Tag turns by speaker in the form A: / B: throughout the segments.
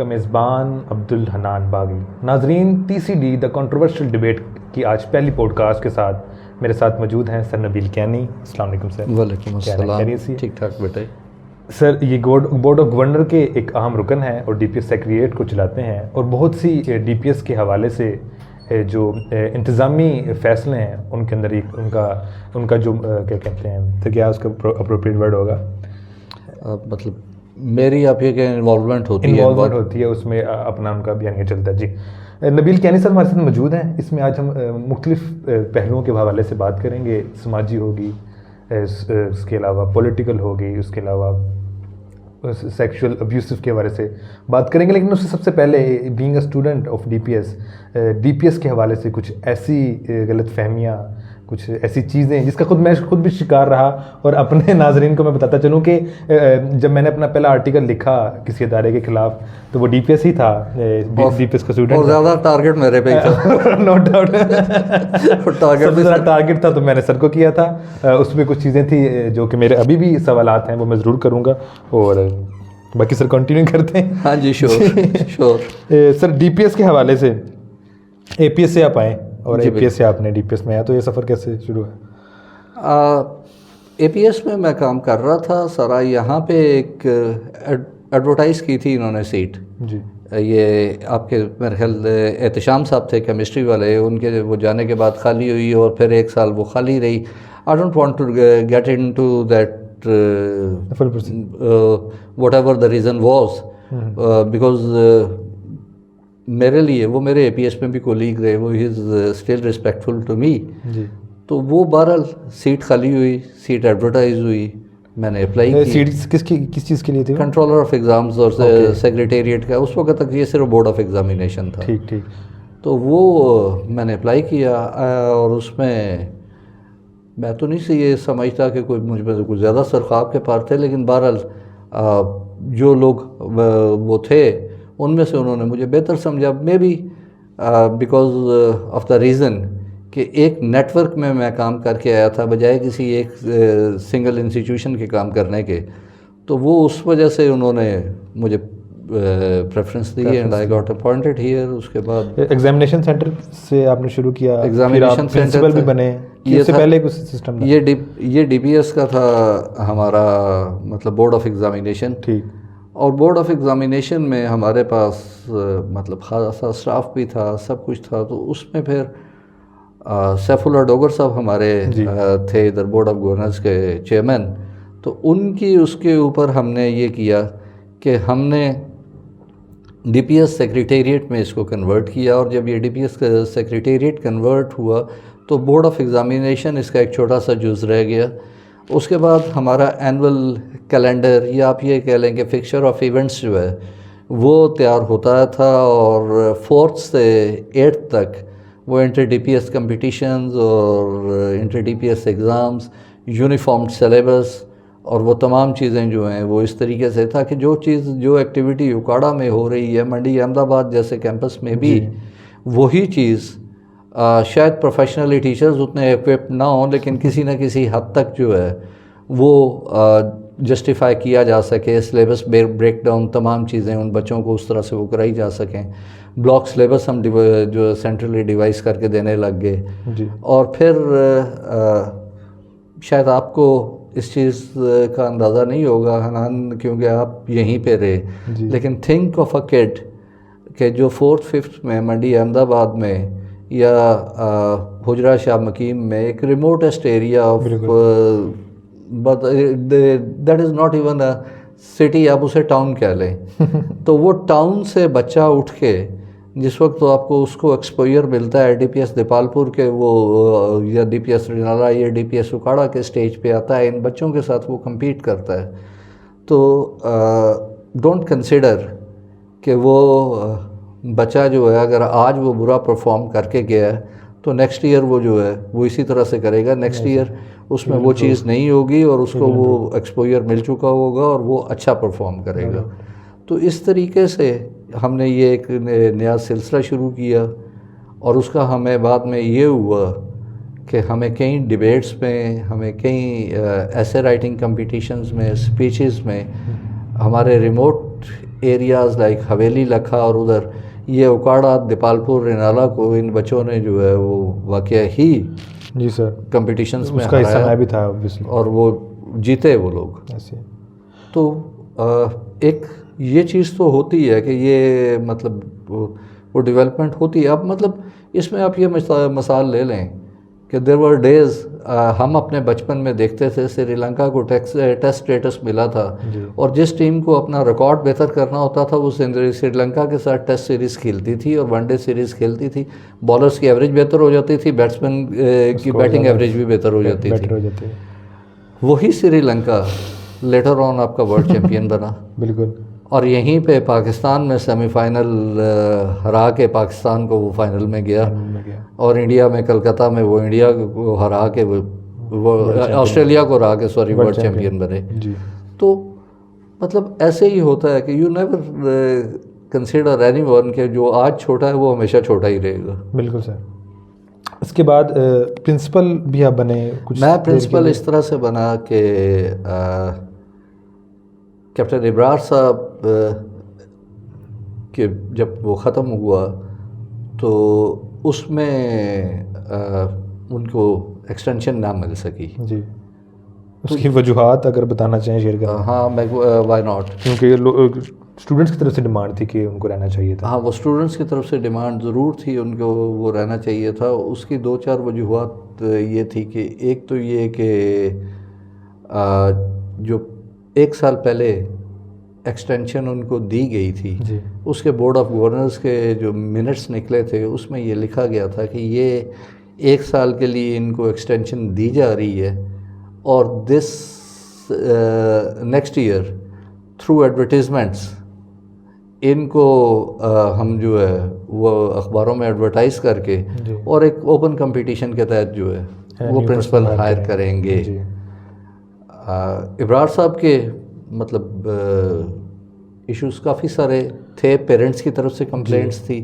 A: आपका मेज़बान अब्दुल हनान बागी। नाजरीन, TCD द कंट्रोवर्शियल डिबेट की आज पहली पॉडकास्ट के साथ मेरे साथ मौजूद हैं सर नबील कैनी। अस्सलाम वालेकुम सर।
B: वालेकुम अस्सलाम। ठीक ठाक बेटे।
A: सर, ये बोर्ड ऑफ गवर्नर के एक अहम रुकन है और DPS सेक्रेटेरिएट को चलाते हैं और बहुत सी DPS के हवाले से जो इंतज़ामी फ़ैसले हैं उनके अंदर एक उनका जो क्या कहते हैं, तो क्या उसका अप्रोप्रिएट वर्ड होगा,
B: मतलब मेरी आप ये क्या इन्वॉल्वमेंट होती
A: है उसमें अपना उनका बयान चलता है। जी, नबील कैनी सर हमारे साथ मौजूद हैं। इसमें आज हम मुख्तलिफ पहलुओं के हवाले से बात करेंगे। समाजी होगी, उसके अलावा पॉलिटिकल होगी, उसके अलावा सेक्सुअल अब्यूसिव के बारे से बात करेंगे। लेकिन उससे सबसे पहले being a student of DPS के हवाले से कुछ ऐसी गलत फहमियाँ, कुछ ऐसी चीज़ें जिसका मैं खुद भी शिकार रहा और अपने नाजरीन को मैं बताता चलूँ कि जब मैंने अपना पहला आर्टिकल लिखा किसी अदारे के ख़िलाफ़ तो वो DPS ही था, DPS का स्टूडेंट,
B: और ज़्यादा टारगेट मेरे पे ही था।
A: नो डाउट सबसे ज़्यादा टारगेट था तो मैंने सर को किया था। उसमें कुछ चीज़ें थी जो कि मेरे अभी भी सवालात हैं, वो मैं ज़रूर करूँगा। और बाकी सर कंटिन्यू करते हैं।
B: हाँ जी, श्योर।
A: सर, DPS के हवाले से APS से आप आए और APS से आपने DPS में आया, तो ये सफ़र कैसे शुरू है?
B: APS में मैं काम कर रहा था सारा। यहाँ पे एक एडवर्टाइज़ की थी इन्होंने सीट
A: जी।
B: ये आपके मेरे ख्याल एहतशाम साहब थे केमिस्ट्री वाले, उनके वो जाने के बाद खाली हुई और फिर एक साल वो खाली रही। I don't want to get into that whatever the reason was, because मेरे लिए वो मेरे APS में भी कोलीग रहे, वो is still respectful to me. तो वो बहरहाल सीट खाली हुई, सीट एडवर्टाइज हुई, मैंने अप्लाई की।
A: सीट किस चीज़ के लिए थी?
B: कंट्रोलर ऑफ एग्ज़ाम्स और सेक्रेटेरिएट का। उस वक्त तक ये सिर्फ बोर्ड ऑफ एग्ज़ामिनेशन था।
A: ठीक।
B: तो वो मैंने अप्लाई किया और उसमें मैं तो नहीं से ये समझता कि कोई मुझ में कुछ ज़्यादा सरखाब के पार थे, लेकिन बहरहाल जो लोग वो थे उनमें से उन्होंने मुझे बेहतर समझा, may be because of the reason कि एक नेटवर्क में मैं काम करके आया था बजाय किसी एक सिंगल इंस्टीट्यूशन के काम करने के। तो वो उस वजह से उन्होंने मुझे preference the and I got appointed here. उसके बाद
A: एग्जामिनेशन सेंटर से आपने शुरू किया,
B: एग्जामिनेशन सेंटर
A: भी बने, इससे पहले कुछ सिस्टम था?
B: ये DPS का था हमारा, मतलब बोर्ड ऑफ एग्जामिनेशन।
A: ठीक।
B: और बोर्ड ऑफ एग्ज़ामिनेशन में हमारे पास मतलब खासा स्टाफ भी था, सब कुछ था। तो उसमें फिर सैफुल्लाह डोगर साहब हमारे थे इधर बोर्ड ऑफ गवर्नर्स के चेयरमैन। तो उनकी उसके ऊपर हमने ये किया कि हमने DPS सेक्रेटेरिएट में इसको कन्वर्ट किया। और जब ये DPS सेक्रेटेरिएट कन्वर्ट हुआ तो बोर्ड ऑफ एग्ज़ामिनेशन इसका एक छोटा सा जुज़ रह गया। उसके बाद हमारा एनुअल कैलेंडर या आप ये कह लें कि फिक्सचर ऑफ इवेंट्स जो है वो तैयार होता था और 4th से 8th तक वो इंटर DPS कंपटीशंस और inter DPS exams, uniform syllabus और वो तमाम चीज़ें जो हैं वो इस तरीके से था कि जो एक्टिविटी उकाड़ा में हो रही है मंडी अहमदाबाद जैसे कैंपस में भी वही चीज़ शायद प्रोफेशनली टीचर्स उतने इक्विप ना हों, लेकिन किसी न किसी हद तक जो है वो जस्टिफाई किया जा सके। सिलेबस ब्रेक डाउन तमाम चीज़ें उन बच्चों को उस तरह से वो कराई जा सकें। ब्लॉक सिलेबस हम जो सेंट्रली डिवाइस करके देने लग गए। और फिर शायद आपको इस चीज़ का अंदाज़ा नहीं होगा हनान, क्योंकि आप यहीं पे रहे, लेकिन थिंक ऑफ अ किड के जो 4th 5th में मंडी अहमदाबाद में या हुजरा शाह मकीम में एक remotest area of, but that is not even a city, आप उसे टाउन कह लें। तो वो टाउन से बच्चा उठ के जिस वक्त तो आपको उसको एक्सपोजर मिलता है DPS दीपालपुर के वो या DPS रिनाला या DPS उकाड़ा के स्टेज पे आता है, इन बच्चों के साथ वो compete करता है। तो डोंट कंसिडर कि वो बच्चा जो है अगर आज वो बुरा परफॉर्म करके गया है तो नेक्स्ट ईयर वो जो है वो इसी तरह से करेगा। नेक्स्ट ईयर उसमें वो चीज़ नहीं होगी और उसको वो एक्सपोजर मिल चुका होगा और वो अच्छा परफॉर्म करेगा। तो इस तरीके से हमने ये एक नया सिलसिला शुरू किया और उसका हमें बाद में ये हुआ कि हमें कई डिबेट्स में, हमें कई ऐसे राइटिंग कंपटीशंस में, स्पीचेस में हमारे रिमोट एरियाज़ लाइक हवेली लखा और उधर ये उकाड़ा दीपालपुर रिनाला को इन बच्चों ने जो है वो वाकया ही
A: जी सर
B: कंपटीशंस में
A: उसका हिस्सा
B: हराया
A: मैं भी था ऑब्वियसली।
B: और वो जीते वो लोग।
A: ऐसे
B: तो एक ये चीज़ तो होती है कि ये मतलब वो डेवलपमेंट होती है। अब मतलब इसमें आप ये मिसाल ले लें कि देयर वर डेज़ हम अपने बचपन में देखते थे श्रीलंका को टेस्ट स्टेटस मिला था और जिस टीम को अपना रिकॉर्ड बेहतर करना होता था वो श्रीलंका के साथ टेस्ट सीरीज़ खेलती थी और वनडे सीरीज़ खेलती थी। बॉलर्स की एवरेज बेहतर हो जाती थी, बैट्समैन की बैटिंग एवरेज भी बेहतर हो जाती थी। वही श्रीलंका लेटर ऑन आपका वर्ल्ड चैम्पियन बना।
A: बिल्कुल।
B: और यहीं पे पाकिस्तान में सेमीफाइनल हरा के पाकिस्तान को वो फाइनल में गया और इंडिया में कलकत्ता में वो इंडिया को हरा के वो ऑस्ट्रेलिया को हरा के सॉरी वर्ल्ड चैम्पियन बने। तो मतलब ऐसे ही होता है कि यू नेवर कंसीडर एनीवन के जो आज छोटा है वो हमेशा छोटा ही रहेगा।
A: बिल्कुल सर। इसके बाद प्रिंसिपल भी आप बने कुछ?
B: मैं प्रिंसिपल इस तरह से बना कि कैप्टन इब्रार साहब के जब वो ख़त्म हुआ तो उसमें उनको एक्सटेंशन ना मिल सकी
A: जी। उसकी वजूहात अगर बताना चाहें शेयर करें?
B: हाँ मैं वाई नॉट,
A: क्योंकि स्टूडेंट्स की तरफ से डिमांड थी कि उनको रहना चाहिए था।
B: हाँ वो स्टूडेंट्स की तरफ से डिमांड ज़रूर थी, उनको वो रहना चाहिए था। उसकी 2-4 वजूहात ये थी कि एक तो ये कि जो 1 साल पहले एक्सटेंशन उनको दी गई थी
A: जी।
B: उसके बोर्ड ऑफ गवर्नर्स के जो मिनट्स निकले थे उसमें ये लिखा गया था कि ये 1 साल के लिए इनको एक्सटेंशन दी जा रही है और this next year through advertisements इनको हम जो है वो अखबारों में एडवर्टाइज़ करके और एक ओपन कंपटीशन के तहत जो है वो प्रिंसिपल हायर करेंगे। इब्रार साहब के मतलब इश्यूज़ काफ़ी सारे थे। पेरेंट्स की तरफ से कंप्लेंट्स थी।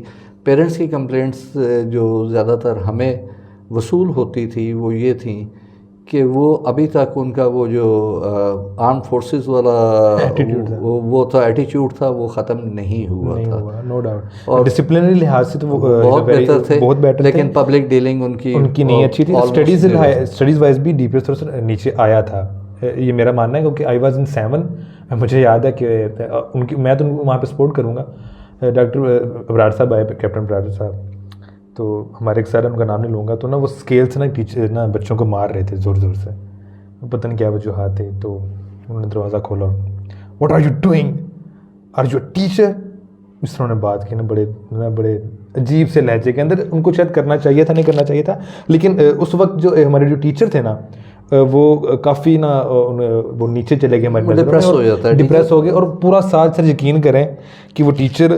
B: पेरेंट्स की कंप्लेंट्स जो ज़्यादातर हमें वसूल होती थी वो ये थी कि वो अभी तक उनका वो जो आर्म फोर्सेस वाला वो था एटीट्यूड था वो ख़त्म नहीं हुआ था।
A: No doubt. और डिसिप्लिनरी लिहाज से तो वो
B: बहुत बेहतर थे,
A: बहुत बेटर
B: लेकिन पब्लिक डीलिंग उनकी
A: नहीं अच्छी थी। स्टडीज़ वाइज भी डीपीएस थोड़ा सा नीचे आया था, ये मेरा मानना है। क्योंकि आई वाज इन 7, मुझे याद है कि उनकी मैं तो वहाँ पे सपोर्ट करूँगा। डॉक्टर अबरार साहब आए, कैप्टन अबरार साहब, तो हमारे एक सर है, उनका नाम नहीं लूँगा, तो ना वो स्केल से ना टीचर ना बच्चों को मार रहे थे ज़ोर ज़ोर से, पता नहीं क्या वजूहात थे। तो उन्होंने दरवाज़ा खोला, what are you doing, are you a teacher, इस तरह उन्होंने बात की ना बड़े अजीब से लहजे के अंदर। उनको शायद करना चाहिए था, नहीं करना चाहिए था, लेकिन उस वक्त जो हमारे जो टीचर थे ना वो काफ़ी ना वो नीचे चले गए, हमारे
B: डिप्रेस हो जाता है,
A: डिप्रेस हो गए। और पूरा साल सर यकीन करें कि वो टीचर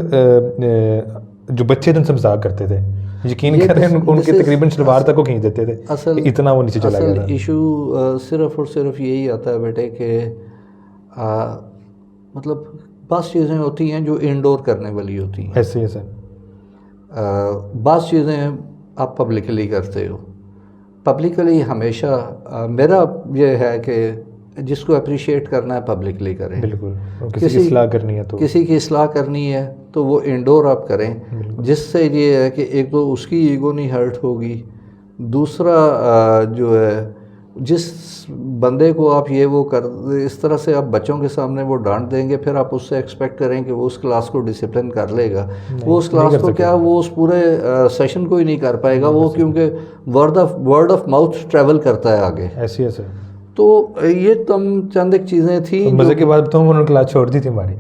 A: जो बच्चे थे उनसे मजाक करते थे, यकीन करें उनके तकरीबन शलवार तक को खींच देते थे। असल इतना वो नीचे चला गया था।
B: इशू सिर्फ और सिर्फ यही आता है बेटे कि मतलब बस चीज़ें होती हैं जो इंडोर करने वाली होती हैं।
A: ऐसे ही है सर।
B: बस चीज़ें आप पब्लिकली करते हो। पब्लिकली हमेशा मेरा ये है कि जिसको अप्रिशिएट करना है पब्लिकली करें।
A: बिल्कुल। किसी की इस्लाह करनी है तो
B: किसी की इस्लाह करनी है तो वो इंडोर आप करें, जिससे ये है कि एक तो उसकी ईगो नहीं हर्ट होगी, दूसरा जो है जिस बंदे को आप ये वो कर इस तरह से आप बच्चों के सामने वो डांट देंगे, फिर आप उससे एक्सपेक्ट करें कि वो उस क्लास को डिसिप्लिन कर लेगा। वो उस क्लास को क्या वो उस पूरे सेशन को ही नहीं कर पाएगा वो, क्योंकि वर्ड ऑफ माउथ ट्रैवल करता है आगे।
A: ऐसी है सर।
B: तो ये चंद एक चीज़ें थी।
A: तो मज़े की बात तो उन्होंने क्लास छोड़ दी थी हमारी,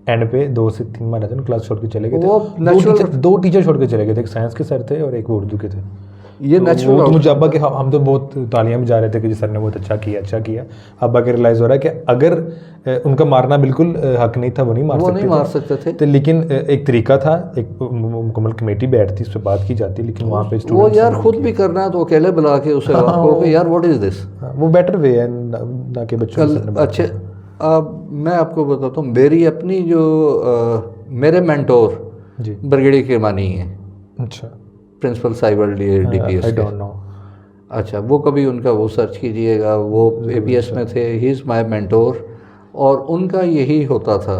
A: एंड पे 2 से 3 महीने थे क्लास छोड़ के चले गए थे। दो टीचर छोड़ के चले गए थे, एक साइंस के सर थे और एक उर्दू के थे।
B: ये नेचुरल
A: तो मुझे अब्बा के हम तो बहुत तालियां भी जा रहे थे कि जी सर ने बहुत अच्छा किया। अब्बा के रियलाइज़ हो रहा है कि अगर उनका मारना बिल्कुल हक नहीं था, वो नहीं मार सकते थे। तो लेकिन एक तरीका था, एक मुकम्मल कमेटी बैठती, उस पर बात की जाती, लेकिन वहाँ पे
B: वो यार खुद भी करना है तो अकेले बुला के उसे यार व्हाट इज़ दिस,
A: वो बेटर वे है ना कि बच्चों से।
B: अच्छे मैं आपको बताता हूँ, मेरी अपनी जो मेरे मेंटोर
A: जी
B: ब्रिगेडियर किरमानी है।
A: अच्छा।
B: प्रिंसिपल साइबर DPS।
A: I don't know.
B: अच्छा, वो कभी उनका वो सर्च कीजिएगा, वो APS में थे। He is my mentor. और उनका यही होता था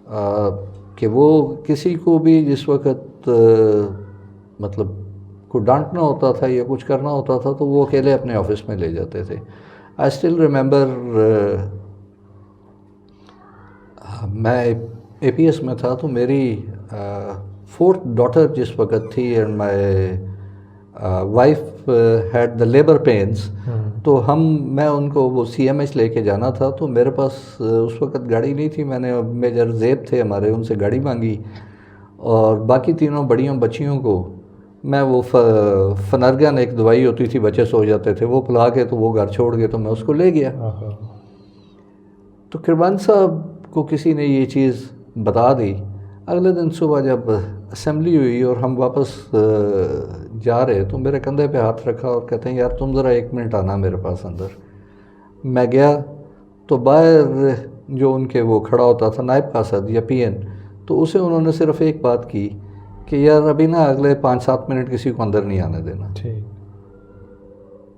B: कि वो किसी को भी जिस वक्त मतलब को डांटना होता था या कुछ करना होता था तो वो अकेले अपने ऑफिस में ले जाते थे। आई स्टिल रिमेंबर मैं APS में था तो मेरी 4th डॉटर जिस वक्त थी and my wife had the labour pains, तो मैं उनको वो CMH लेके जाना था तो मेरे पास उस वक्त गाड़ी नहीं थी। मैंने मेजर ज़ेब थे हमारे, उनसे गाड़ी मांगी और बाकी तीनों बड़ियों बच्चियों को मैं वो फनरगन एक दवाई होती थी, बच्चे सो जाते थे, वो पिला के तो वो घर छोड़ गए तो मैं उसको ले गया। तो किरमान साहब को किसी ने ये चीज़ बता दी। अगले दिन सुबह जब असेंबली हुई और हम वापस जा रहे तो मेरे कंधे पे हाथ रखा और कहते हैं यार तुम ज़रा 1 मिनट आना मेरे पास अंदर। मैं गया तो बाहर जो उनके वो खड़ा होता था नायब कासद या PN, तो उसे उन्होंने सिर्फ एक बात की कि यार अभी ना अगले 5-7 मिनट किसी को अंदर नहीं आने देना।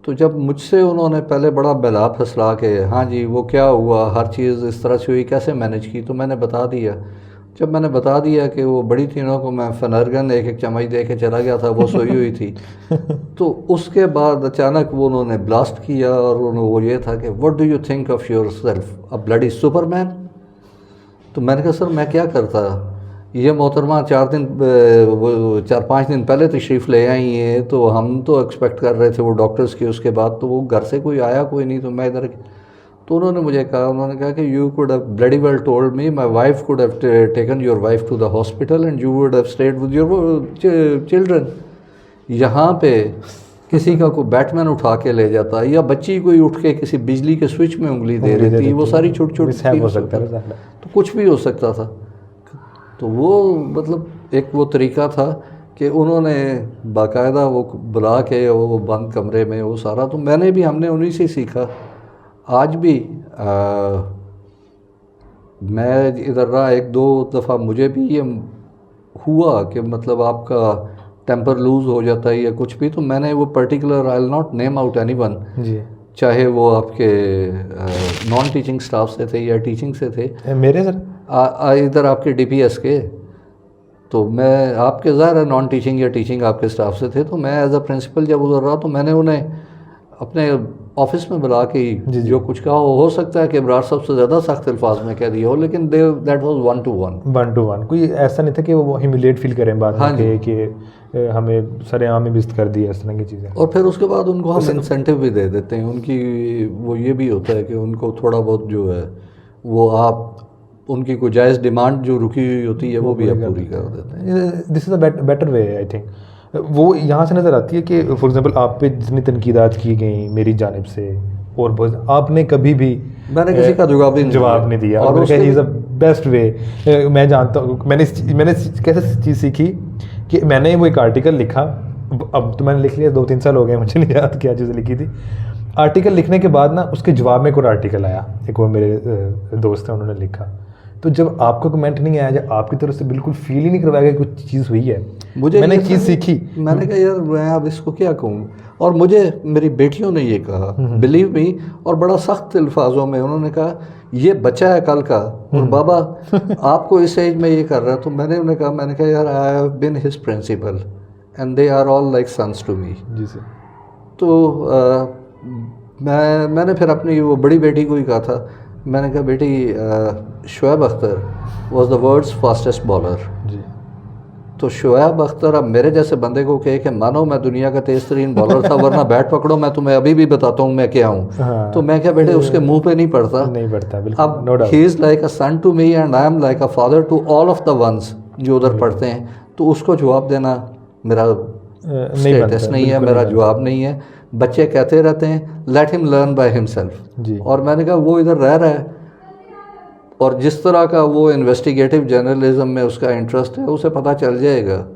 B: तो जब मुझसे उन्होंने पहले बड़ा बहला फसला के हाँ जी वो क्या हुआ, हर चीज़ इस तरह से हुई, कैसे मैनेज की, तो मैंने बता दिया। जब मैंने बता दिया कि वो बड़ी तीनों को मैं फनरगन एक चम्मच दे के चला गया था, वो सोई हुई थी, तो उसके बाद अचानक वो उन्होंने ब्लास्ट किया और वो ये था कि what do you think of your self, a bloody Superman. तो मैंने कहा सर मैं क्या करता, ये मोहतरमा 4-5 दिन पहले तशरीफ़ ले आई है तो हम तो एक्सपेक्ट कर रहे थे वो डॉक्टर्स की, उसके बाद तो वो घर से कोई आया कोई नहीं, तो मैं इधर। तो उन्होंने मुझे कहा, उन्होंने कहा कि you could have bloody well told me my wife could have taken your wife to the hospital and you would have stayed with your children. यहाँ पे किसी का कोई बैटमैन उठा के ले जाता या बच्ची कोई उठ के किसी बिजली के स्विच में उंगली दे देती, वो सारी छोटी छोटी हो सकता था, तो कुछ भी हो सकता था। तो वो मतलब एक वो तरीका था कि उन्होंने बाकायदा वो बुला के वो बंद कमरे में वो सारा, तो मैंने भी हमने उन्हीं से सीखा। आज भी मैं इधर रहा 1-2 दफ़ा मुझे भी ये हुआ कि मतलब आपका टेम्पर लूज़ हो जाता है या कुछ भी, तो मैंने वो particular I will not name out anyone, चाहे वो आपके नॉन टीचिंग स्टाफ से थे या टीचिंग से थे, मेरे सर इधर आपके DPS के, तो मैं आपके ज़ाहिर है नॉन टीचिंग या टीचिंग आपके स्टाफ से थे, तो मैं एज अ प्रिंसिपल जब उधर रहा तो मैंने उन्हें अपने ऑफिस में बुला के जो कुछ कहा हो सकता है कि इब्रार साहब से ज़्यादा सख्त अल्फाज में कह दिया हो, लेकिन दैट वाज 1-to-1। कोई ऐसा नहीं था कि वो ह्यूमिलेट फील करें बाद में कि हमें सरेआम में बिस्त कर दिया, इस तरह की चीज़ें। और फिर उसके बाद उनको हम इंसेंटिव भी दे देते हैं, उनकी वो ये भी होता है कि उनको थोड़ा बहुत जो है वो आप उनकी कोई जायज़ डिमांड जो रुकी हुई होती है वो भी आप पूरी कर देते हैं। This is a better way I think. वो यहाँ से नज़र आती है कि फॉर एग्जांपल आप पे जितनी तनकीदात की गई मेरी जानिब से और बहुत, आपने कभी भी मैंने किसी का जवाब नहीं दिया और मैंने कहा इज़ अ बेस्ट वे। मैं जानता हूँ मैंने कैसे चीज़ सीखी कि मैंने वो एक आर्टिकल लिखा, अब तो मैंने लिख लिया 2-3 साल हो गए, मुझे नहीं याद क्या चीज़ लिखी थी। आर्टिकल लिखने के बाद ना उसके जवाब में कोई आर्टिकल आया, एक वो मेरे दोस्त हैं उन्होंने लिखा, तो जब आपका कमेंट नहीं आया, जब आपकी तरफ से बिल्कुल फील ही नहीं करवाया कि कुछ चीज़ हुई है, मैंने एक चीज़ सीखी, मैंने कहा यार मैं अब इसको क्या कहूँ, और मुझे मेरी बेटियों ने ये कहा बिलीव मी, और बड़ा सख्त अल्फाजों में उन्होंने कहा ये बच्चा है कल का और बाबा आपको इस एज में ये कर रहा है। तो मैंने उन्हें कहा, मैंने कहा यार I have been his principal and they are all like sons to me. जी सर। तो मैंने फिर अपनी वो बड़ी बेटी को ही कहा था, मैंने कहा बेटी Shoaib Akhtar was the world's fastest bowler. जी। तो शोएब अख्तर अब मेरे जैसे बंदे को कहे कि मानो मैं दुनिया का तेज़ तरीन बॉलर था, वरना बैट पकड़ो मैं तुम्हें अभी भी बताता हूँ मैं क्या हूँ। हाँ। तो मैं क्या बेटे उसके मुंह पे नहीं पड़ता, अब he is like a son to me and I am like a father to all of the ones जो उधर पढ़ते हैं, तो उसको जवाब देना मेरा स्टेटस नहीं है, मेरा जवाब नहीं है। बच्चे कहते रहते हैं let him learn by himself, और मैंने कहा वो इधर रह रहा है और जिस तरह का वो इन्वेस्टिगेटिव जर्नलिज्म में उसका इंटरेस्ट है उसे पता चल जाएगा,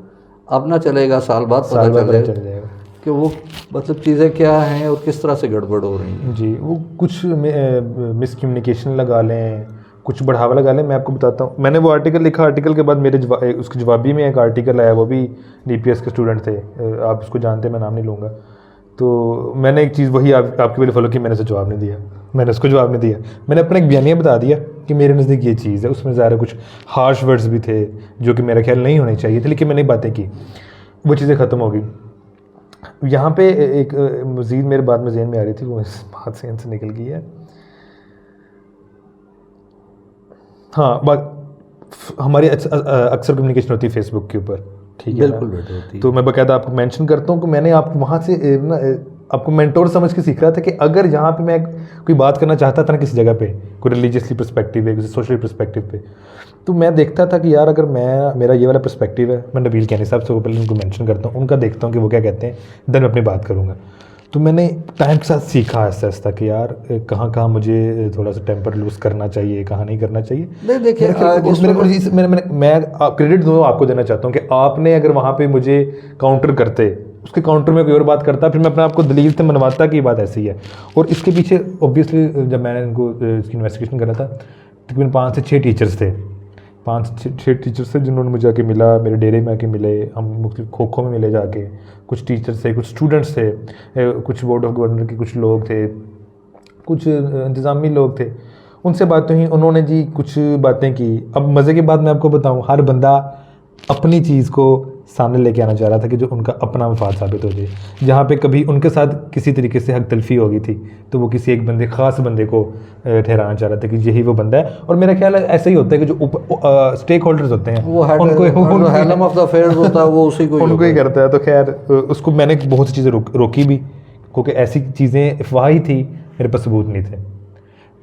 B: अब ना चलेगा साल बाद पता चल जाएगा कि वो मतलब चीज़ें क्या हैं और किस तरह से गड़बड़ हो रही हैं। जी, वो कुछ मिसकम्युनिकेशन लगा लें, कुछ बढ़ावा लगा लें। मैं आपको बताता हूँ, मैंने वो आर्टिकल लिखा, आर्टिकल के बाद मेरे उसके जवाबी में एक आर्टिकल आया, वो भी DPS के स्टूडेंट थे, आप उसको जानते हैं, मैं नाम नहीं लूँगा। तो मैंने एक चीज़ वही आपके लिए फॉलो की, मैंने उसको जवाब नहीं दिया, मैंने अपना एक बयानिया बता दिया
A: कि मेरे नज़दीक ये चीज़ है। उसमें ज़्यादा कुछ हार्श वर्ड्स भी थे जो कि मेरा ख्याल नहीं होने चाहिए थे, लेकिन मैंने बातें की, वो चीज़ें ख़त्म हो गई। यहाँ पे एक मज़ीद मेरे बाद में ज़हन में आ रही थी, वो इस बात से इनसे निकल गई है। हाँ, बात हमारी अक्सर कम्युनिकेशन होती है फेसबुक के ऊपर, ठीक है,
B: बिल्कुल होती है।
A: तो मैं बाकायदा आपको मेंशन करता हूँ कि मैंने आपको वहाँ से ना आपको मेंटोर समझ के सीख रहा था कि अगर यहाँ पे मैं कोई बात करना चाहता था ना किसी जगह पे, कोई रिलीजियसली पर्सपेक्टिव है, किसी सोशल पर्सपेक्टिव पे, तो मैं देखता था कि यार अगर मेरा ये वाला पर्सपेक्टिव है, मैं नबील कैनी साहब से वो पहले उनको मेंशन करता हूँ, उनका देखता हूँ कि वो क्या कहते हैं, देन मैं अपनी बात करूँगा। तो मैंने टाइम के साथ सीखा आहिस्ता आहिस्ता कि यार कहाँ कहाँ मुझे थोड़ा सा टेम्पर लूज करना चाहिए, कहाँ नहीं करना चाहिए।
B: नहीं देखिए,
A: मैं क्रेडिट दूँ आपको देना चाहता हूँ कि आपने अगर वहाँ पे मुझे काउंटर करते, उसके काउंटर में कोई और बात करता, फिर मैं अपने आप को दलील से मनवाता कि ये बात ऐसी है। और इसके पीछे ऑब्वियसली जब मैंने इनको इसकी इन्वेस्टिगेशन करा था, तकरीबन 5 से 6 टीचर्स थे, 5-6 टीचर्स थे जिन्होंने मुझे आके मिला, मेरे डेरे में आके मिले, हम मुख्तलिफ खो में मिले जाके, कुछ टीचर्स थे, कुछ स्टूडेंट्स थे, कुछ बोर्ड ऑफ गवर्नर के कुछ लोग थे, कुछ इंतज़ामी लोग थे। उनसे बातें हुई, उन्होंने जी कुछ बातें की। अब मज़े की बात मैं आपको बताऊं, हर बंदा अपनी चीज़ को सामने लेके आना चाह रहा था कि जो उनका अपना मफाद साबित हो जाए। जहाँ पे कभी उनके साथ किसी तरीके से हक तलफी हो गई थी, तो वो किसी एक बंदे, ख़ास बंदे को ठहराना चाह रहा था कि यही वो बंदा है। और मेरा ख्याल है ऐसा ही होता है कि जो स्टेक होल्डर्स होते हैं
B: उनको हेलम ऑफ द अफेयर्स होता है, वो उसी को
A: उनको ही करता है। तो खैर उसको मैंने बहुत सी चीज़ें रोकी भी, क्योंकि ऐसी चीज़ें अफवाह ही थी, मेरे पास सबूत नहीं थे,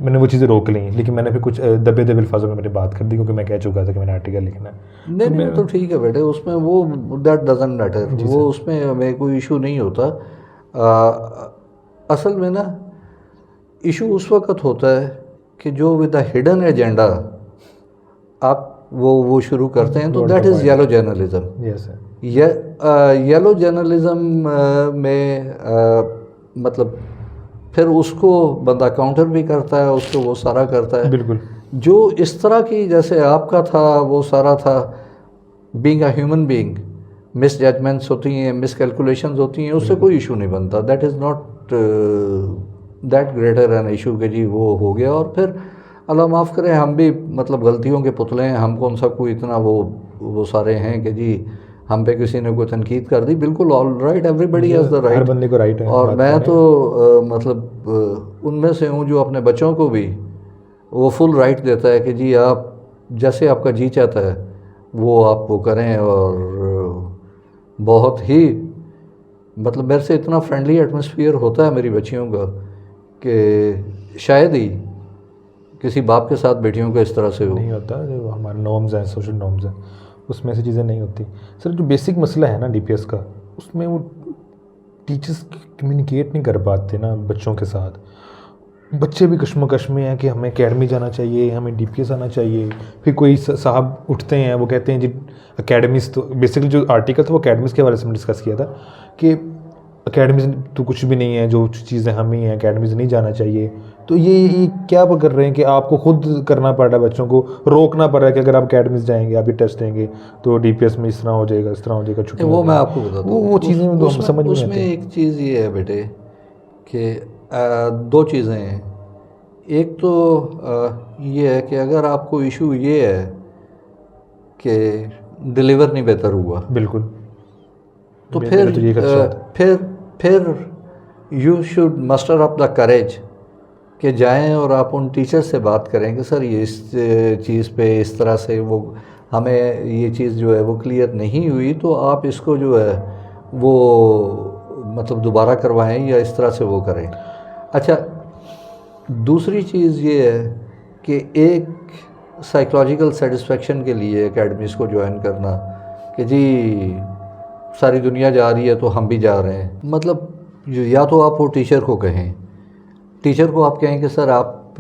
A: मैंने वो चीज़ें रोक ली। लेकिन मैंने फिर कुछ दबे अल्फाजों में मैंने बात कर दी, क्योंकि मैं कह चुका था कि मैंने आर्टिकल लिखना है।
B: नहीं तो ठीक है बेटे, उसमें वो दैट डजंट मैटर, वो उसमें हमें कोई इशू नहीं होता। असल में ना इशू उस वक्त होता है कि जो विद द हिडन एजेंडा आप वो शुरू करते हैं, तो that is yellow journalism.
A: Yes sir,
B: yellow journalism में मतलब फिर उसको बंदा काउंटर भी करता है, उसको वो सारा करता है।
A: बिल्कुल।
B: जो इस तरह की जैसे आपका था, वो सारा था being a human being, misjudgements होती हैं, मिस कैलकुलेशंस होती हैं, उससे कोई इशू नहीं बनता। That is not that greater an issue कि जी वो हो गया। और फिर अल्लाह माफ़ करे, हम भी मतलब गलतियों के पुतले हैं, हम कौन सा कोई इतना वो सारे हैं कि जी हम पे किसी ने कोई तनकीद कर दी। बिल्कुल all right, everybody has the right,
A: हर बंदे को राइट है।
B: और मैं तो मतलब उनमें से हूँ जो अपने बच्चों को भी वो फुल राइट देता है कि जी आप जैसे आपका जी चाहता है वो आप वो करें। और बहुत ही मतलब मेरे से इतना फ्रेंडली एटमॉस्फेयर होता है मेरी बच्चियों का कि शायद ही किसी बाप के साथ बेटियों को इस तरह से
A: नहीं होता। जो हमारे नॉर्म्स हैं, सोशल नॉर्म्स हैं, उसमें से चीज़ें नहीं होती। सर जो बेसिक मसला है ना डीपीएस का, उसमें वो टीचर्स कम्युनिकेट नहीं कर पाते ना बच्चों के साथ। बच्चे भी कश्मकश में हैं कि हमें एकेडमी जाना चाहिए, हमें डीपीएस आना चाहिए। फिर कोई साहब उठते हैं, वो कहते हैं जी अकेडमीज़, तो बेसिकली जो आर्टिकल था वो अकेडमीज़ के हवाले से डिस्कस किया था कि अकेडमीज़ तो कुछ भी नहीं है, जो चीज़ें हम ही हैं, अकेडमीज़ नहीं जाना चाहिए। तो ये क्या कर रहे हैं कि आपको खुद करना पड़ रहा है, बच्चों को रोकना पड़ रहा है कि अगर आप अकेडमीज़ जाएंगे, आप भी टेस्ट देंगे तो डीपीएस में इस तरह हो जाएगा, इस तरह हो जाएगा, छुट्टी। वो
B: मैं आपको बताता हूँ,
A: वो चीज़ें हम समझ में
B: उसमें एक चीज़ ये है बेटे कि 2 चीज़ें हैं। एक तो ये है कि अगर आपको इशू ये है कि डिलीवर नहीं बेहतर हुआ,
A: बिल्कुल,
B: तो फिर you should muster up the courage कि जाएं और आप उन टीचर से बात करें कि सर ये इस चीज़ पे इस तरह से वो हमें ये चीज़ जो है वो क्लियर नहीं हुई, तो आप इसको जो है वो मतलब दोबारा करवाएं या इस तरह से वो करें। अच्छा, दूसरी चीज़ ये है कि एक साइकोलॉजिकल सेटिस्फेक्शन के लिए एकेडमीज़ को ज्वाइन करना कि जी सारी दुनिया जा रही है तो हम भी जा रहे हैं, मतलब या तो आप वो टीचर को कहें, टीचर को आप कहें कि सर आप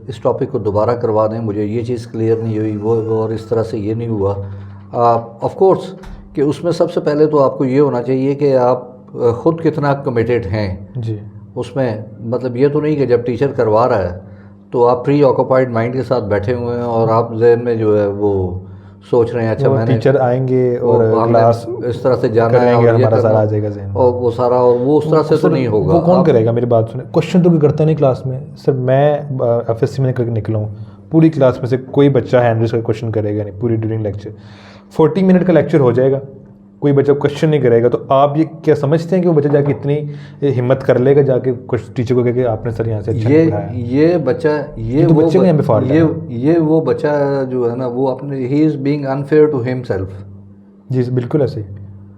B: इस टॉपिक को दोबारा करवा दें, मुझे ये चीज़ क्लियर नहीं हुई, वो और इस तरह से ये नहीं हुआ। ऑफ कोर्स कि उसमें सबसे पहले तो आपको ये होना चाहिए कि आप ख़ुद कितना कमिटेड हैं
A: जी।
B: उसमें, मतलब ये तो नहीं कि जब टीचर करवा रहा है तो आप प्री ऑक्यूपाइड माइंड के साथ बैठे हुए हैं और आप जहन में जो है वो सोच रहे हैं अच्छा मैंने
A: टीचर आएंगे और क्लास
B: इस तरह से जाना है और
A: हमारा सारा आ जाएगा ज़हन
B: और वो सारा, और वो उस तरह से तो नहीं होगा।
A: वो कौन करेगा? मेरी बात सुने, क्वेश्चन तो कोई करता नहीं क्लास में। सर मैं एफएससी में करके निकला हूँ, पूरी क्लास में से कोई बच्चा हैंड रेज का क्वेश्चन करेगा नहीं पूरी ड्यूरिंग लेक्चर। 40 मिनट का लेक्चर हो जाएगा, कोई बच्चा क्वेश्चन नहीं करेगा, तो आप ये क्या समझते हैं कि वो बच्चा जाके इतनी हिम्मत कर लेगा जाके कुछ टीचर को कह के आपने सर यहाँ से अच्छा नहीं पढ़ाया?
B: ये बच्चा ये
A: तो
B: वो
A: बच्चे का यहाँ पे फॉल्ट है।
B: ये वो बच्चा जो है ना, वो अपने ही is being unfair to himself.
A: जी बिल्कुल ऐसे।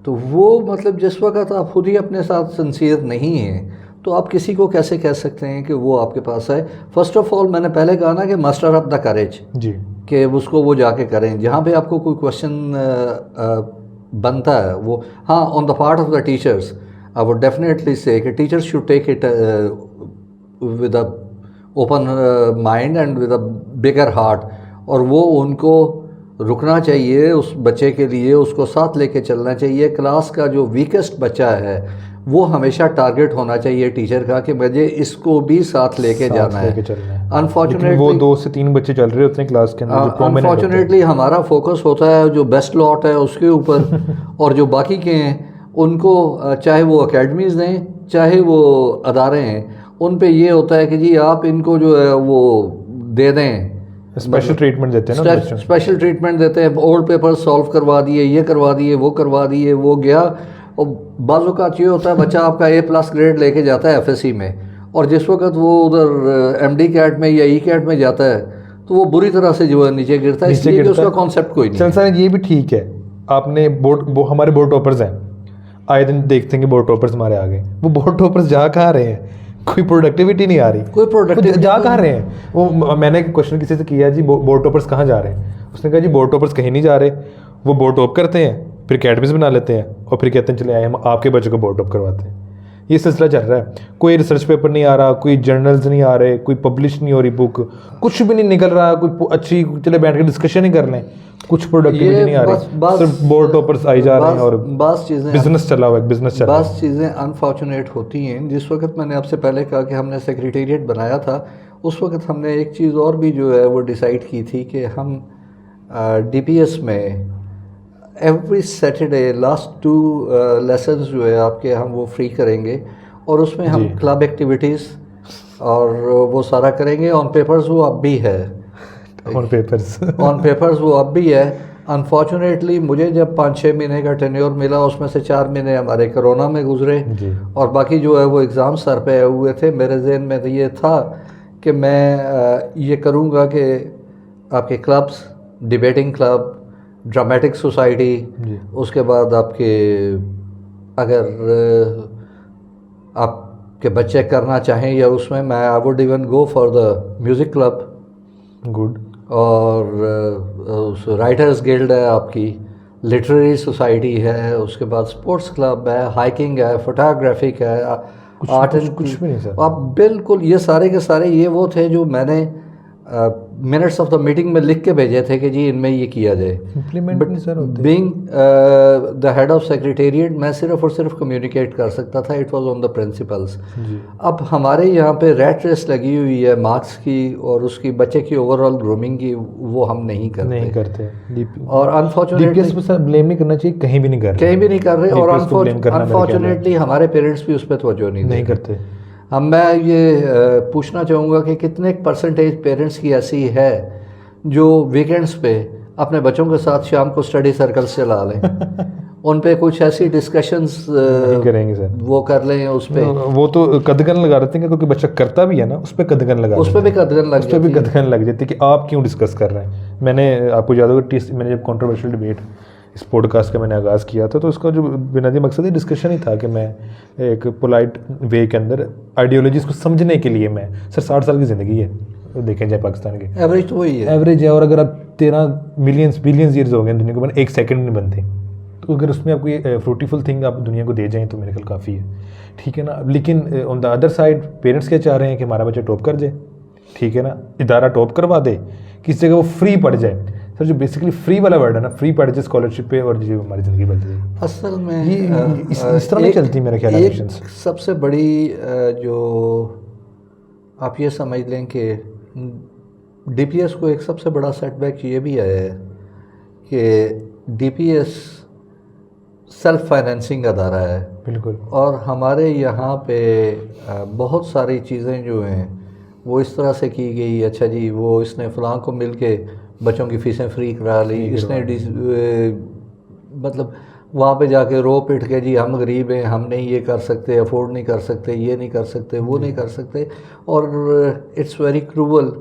B: तो वो मतलब जिस वक्त आप खुद ही अपने साथ सिंसियर नहीं हैं, तो आप किसी को कैसे कह सकते हैं कि वो आपके पास आए? फर्स्ट ऑफ ऑल मैंने पहले कहा ना कि मास्टर ऑफ द करेज,
A: जी,
B: कि उसको वो जाके करें जहाँ पे आपको कोई क्वेश्चन बनता है वो। हाँ, on the part of the teachers I would definitely say कि teachers should take it with a open mind and with a bigger heart, और वो उनको रुकना चाहिए उस बच्चे के लिए, उसको साथ लेके चलना चाहिए। क्लास का जो वीकेस्ट बच्चा है वो हमेशा टारगेट होना चाहिए टीचर का कि मुझे इसको भी साथ लेके जाना है। अनफॉर्चुनेटली
A: वो 2 से 3 बच्चे चल रहे होते हैं क्लास के अंदर,
B: अनफॉर्चुनेटली हमारा फोकस होता है जो बेस्ट लॉट है उसके ऊपर और जो बाकी के हैं उनको चाहे वो एकेडमीज़ हैं चाहे वो अदारे हैं, उन पे ये होता है कि जी आप इनको जो है वो दे दें,
A: स्पेशल ट्रीटमेंट देते हैं ना,
B: स्पेशल ट्रीटमेंट देते हैं। ओल्ड पेपर सॉल्व करवा दिए, ये करवा दिए, वो करवा दिए, वो गया। और बाज़ों का ये होता है बच्चा आपका A+ ग्रेड लेके जाता है FSC में, और जिस वक्त वो उधर MD कैट में या E कैट में जाता है तो वो बुरी तरह से जो है नीचे गिरता है, इसलिए कि उसका कॉन्सेप्ट कोई नहीं।
A: चल सर ये भी ठीक है, आपने हमारे बोर्ड टॉपर्स हैं, आए दिन देखते हैं कि बोर्ड टॉपर्स हमारे आ गए, वो बोर्ड टॉपर्स जा कहाँ रहे हैं? कोई प्रोडक्टिविटी नहीं आ रही,
B: कोई प्रोडक्टिविटी
A: जा कहाँ रहे हैं? वो मैंने क्वेश्चन किसी से किया जी बोर्ड टॉपर्स कहाँ जा रहे हैं, उसने कहा जी बोर्ड टॉपर्स कहीं नहीं जा रहे, वो बोर्ड टॉप करते हैं फिर अकेडमीज बना लेते हैं और फिर कहते हैं चले आए हम आपके बच्चों को बोर्ड टॉप करवाते हैं। ये सिलसिला चल रहा है, कोई रिसर्च पेपर नहीं आ रहा, कोई जर्नल्स नहीं आ रहे, कोई पब्लिश नहीं हो रही बुक, कुछ भी नहीं निकल रहा, कोई अच्छी चले बैठ के डिस्कशन ही कर लें, कुछ प्रोडक्टिविटी नहीं आ रही, सिर्फ बोर्ड टॉपर्स आई जा रहे हैं और बिजनेस चला हुआ है, बिजनेस चला।
B: बस चीज़ें अनफॉर्चुनेट होती हैं। जिस वक्त मैंने आपसे पहले कहा कि हमने सेक्रेटेरिएट बनाया था, उस वक्त हमने एक चीज़ और भी जो है वो डिसाइड की थी कि हम DPS में एवरी सैटरडे लास्ट 2 लेसन्स जो है आपके हम वो फ्री करेंगे, और उसमें हम क्लब एक्टिविटीज़ और वो सारा करेंगे। ऑन पेपर्स वो अब भी है, ऑन पेपर्स वो अब भी है। अनफॉर्चुनेटली मुझे जब 5-6 महीने का टेन्योर मिला, उसमें से 4 महीने हमारे कोरोना में गुजरे और बाकी जो है वो एग्ज़ाम सर पे हुए थे। मेरे जहन में तो ये था कि मैं ये करूँगा कि आपके clubs, debating club, dramatic society, उसके बाद आपके अगर आपके बच्चे करना चाहें या उसमें मैं I would even go for the music club,
A: good,
B: और राइटर्स गिल्ड है आपकी, लिटरेरी सोसाइटी है, उसके बाद स्पोर्ट्स क्लब है, हाइकिंग है, फोटोग्राफिक है, आर्ट एंड
A: कुछ भी नहीं सर।
B: आप बिल्कुल ये सारे के सारे ये वो थे जो मैंने मिनट्स ऑफ द मीटिंग में लिख के भेजे थे कि जी इनमें ये किया जाए।
A: इम्प्लीमेंट नहीं सर होते।
B: Being the head of secretariat मैं सिर्फ और सिर्फ कम्युनिकेट कर सकता था, it was on the principles. अब हमारे यहाँ पे रैट रेस लगी हुई है मार्क्स की और उसकी बच्चे की ओवरऑल ग्रूमिंग की, वो हम नहीं करते। और अनफॉर्चुनेटली
A: सर ब्लेम नहीं करना चाहिए, कहीं भी नहीं कर
B: रहे और अनफॉर्चुनेटली हमारे पेरेंट्स भी उस पर तवज्जो नहीं करते। हम मैं ये पूछना चाहूँगा कि कितने परसेंटेज पेरेंट्स की ऐसी है जो वीकेंड्स पे अपने बच्चों के साथ शाम को स्टडी सर्कल्स चला लें, उन पे कुछ ऐसी डिस्कशंस
A: करेंगे सर,
B: वो कर लें उस पे।
A: वो तो कदगन लगा देते हैं क्योंकि बच्चा करता भी है ना, उस पर कदगन लगा,
B: उस पर भी कदगन लग
A: जाती है कि आप क्यों डिस्कस कर रहे हैं। मैंने आपको याद होगा मैंने जब कॉन्ट्रोवर्शियल डिबेट इस पॉडकास्ट का मैंने आगाज़ किया था, तो उसका जो बुनियादी मकसद ही डिस्कशन ही था कि मैं एक पोलाइट वे के अंदर आइडियोलॉजीज़ को समझने के लिए, मैं सर 60 साल की ज़िंदगी है, देखें जाए पाकिस्तान के
B: एवरेज तो वही है,
A: एवरेज है, और अगर आप 13 मिलियंस बिलियंस ईयर्स हो गए दुनिया को, बने 1 सेकंड नहीं बनते, तो अगर उसमें आप कोई फ्रूटीफुल थिंग आप दुनिया को दे जाएँ तो मेरे ख्याल काफ़ी है, ठीक है ना। लेकिन on the other side parents क्या चाह रहे हैं कि हमारा बच्चा टॉप कर जाए, ठीक है ना, इदारा टॉप करवा दे, किसी जगह वो फ्री पढ़ जाए। सर जो बेसिकली फ्री वाला वर्ड है ना, फ्री पढ़ जाए स्कॉलरशिप पे, और जो हमारी ज़िंदगी बदल जाएगी।
B: असल में
A: ये इस तरह नहीं चलती मेरा ख्याल है।
B: सबसे बड़ी जो आप ये समझ लें कि DPS को एक सबसे बड़ा सेटबैक ये भी आया है कि DPS सेल्फ फाइनेंसिंग अदारा है,
A: बिल्कुल,
B: और हमारे यहाँ पे बहुत सारी चीज़ें जो हैं वो इस तरह से की गई, अच्छा जी वो इसने फ़लाँ को मिल के बच्चों की फ़ीसें फ्री करा ली, इसने मतलब वहाँ पे जाके रो पिट के जी हम गरीब हैं, हम नहीं ये कर सकते, अफोर्ड नहीं कर सकते, ये नहीं कर सकते, वो नहीं कर सकते। और इट्स वेरी क्रूअल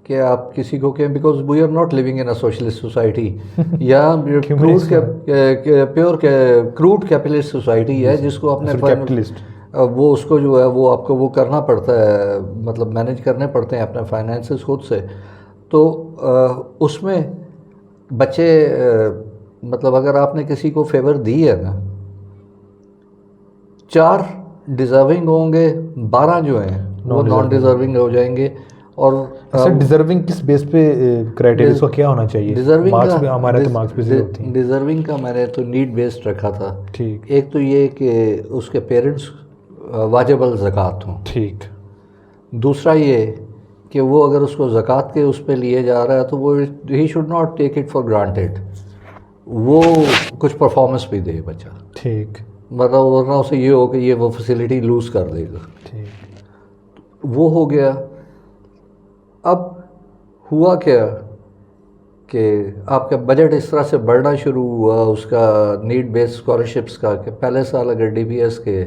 B: कि आप किसी को कहें, because we are not living in a socialist society या प्योर क्रूड कैपिटलिस्ट सोसाइटी है जिसको अपने वो उसको जो है वो आपको वो करना पड़ता है, मतलब मैनेज करने पड़ते हैं अपने फाइनेंसेस खुद से। तो उसमें बच्चे मतलब अगर आपने किसी को फेवर दी है ना, 4 डिज़र्विंग होंगे, 12 जो हैं वो नॉन डिज़र्विंग हो जाएंगे। और
A: डिज़र्विंग किस बेस पे क्राइटेरिया इसका क्या होना चाहिए?
B: डिज़र्विंग
A: मार्क्स पे हमारा तो मार्क्स पे होती है।
B: डिज़र्विंग का मैंने तो नीड बेस्ड रखा था।
A: ठीक।
B: एक तो ये कि उसके पेरेंट्स वाजिबल ज़कात हों।
A: ठीक।
B: दूसरा ये कि वो अगर उसको ज़कात के उस पे लिए जा रहा है तो वो he should not take it for granted, वो कुछ परफॉर्मेंस भी दे बच्चा।
A: ठीक।
B: मतलब वरना उसे ये हो कि ये वो फैसिलिटी लूज़ कर देगा।
A: ठीक।
B: वो हो गया। अब हुआ क्या कि आपका बजट इस तरह से बढ़ना शुरू हुआ उसका नीड बेस्ड स्कॉलरशिप्स का, कि पहले साल अगर डीपीएस के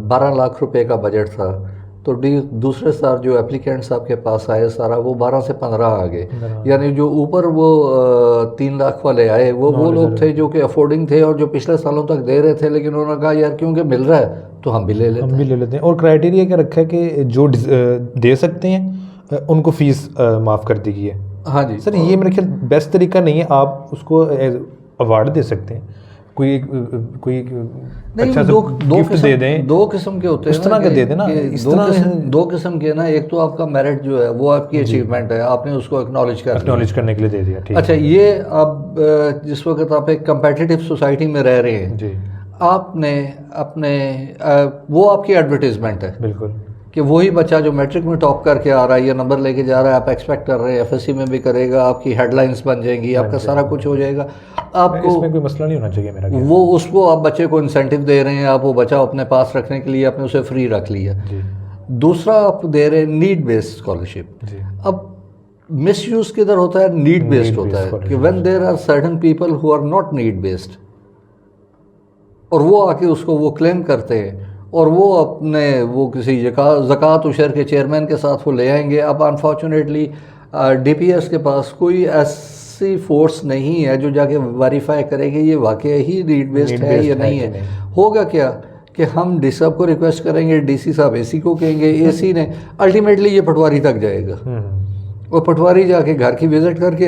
B: 12 लाख रुपए का बजट था तो दूसरे साल जो एप्लीकेंट्स आपके पास आए सारा वो 12 से 15 आ गए, यानी जो ऊपर वो 3 लाख वाले आए वो लोग थे जो कि अफोर्डिंग थे और जो पिछले सालों तक दे रहे थे, लेकिन उन्होंने कहा यार क्योंकि मिल रहा है तो हम भी ले लेते हैं।
A: और क्राइटेरिया क्या रखा है कि जो दे सकते हैं उनको फीस माफ़ कर दी गई है।
B: हाँ जी
A: सर, ये मेरे ख्याल बेस्ट तरीका नहीं है, आप उसको अवार्ड दे सकते हैं, कोई अच्छा
B: दो
A: गिफ्ट दे दें।
B: 2 किस्म के होते हैं,
A: इस तरह के दे दें ना, इस तरह
B: 2 किस्म के ना। एक तो आपका मेरिट जो है वो आपकी अचीवमेंट है, आपने उसको एक्नॉलेज
A: करने के लिए दे दिया। ठीक।
B: अच्छा, ये अब जिस वक्त आप एक कंपेटिटिव सोसाइटी में रह रहे हैं
A: जी,
B: आपने अपने वो आपकी एडवर्टीजमेंट है
A: बिल्कुल,
B: कि वही बच्चा जो मैट्रिक में टॉप करके आ रहा है या नंबर लेके जा रहा है, आप एक्सपेक्ट कर रहे हैं एफएससी में भी करेगा, आपकी हेडलाइंस बन जाएंगी, आपका सारा कुछ हो जाएगा। आपको
A: इसमें कोई मसला नहीं होना चाहिए मेरा।
B: वो उसको आप बच्चे को इंसेंटिव दे रहे हैं, आप वो बच्चा अपने पास रखने के लिए आपने उसे फ्री रख लिया। दूसरा आप दे रहे हैं नीड बेस्ड स्कॉलरशिप। अब मिस यूज किधर होता है? नीड बेस्ड होता है कि when there are certain people who are not need based और वो आके उसको वो क्लेम करते हैं और वो अपने वो किसी ज़कात उशर के चेयरमैन के साथ वो ले आएंगे। अब अनफॉर्चुनेटली डीपीएस के पास कोई ऐसी फोर्स नहीं है जो जाके वेरीफाई करेगी ये वाकई ही नीड बेस्ड है या नहीं है। होगा क्या कि हम डी साहब को रिक्वेस्ट करेंगे, डीसी साहब एसी को कहेंगे, एसी ने अल्टीमेटली ये पटवारी तक जाएगा और पटवारी जाके घर की विज़िट करके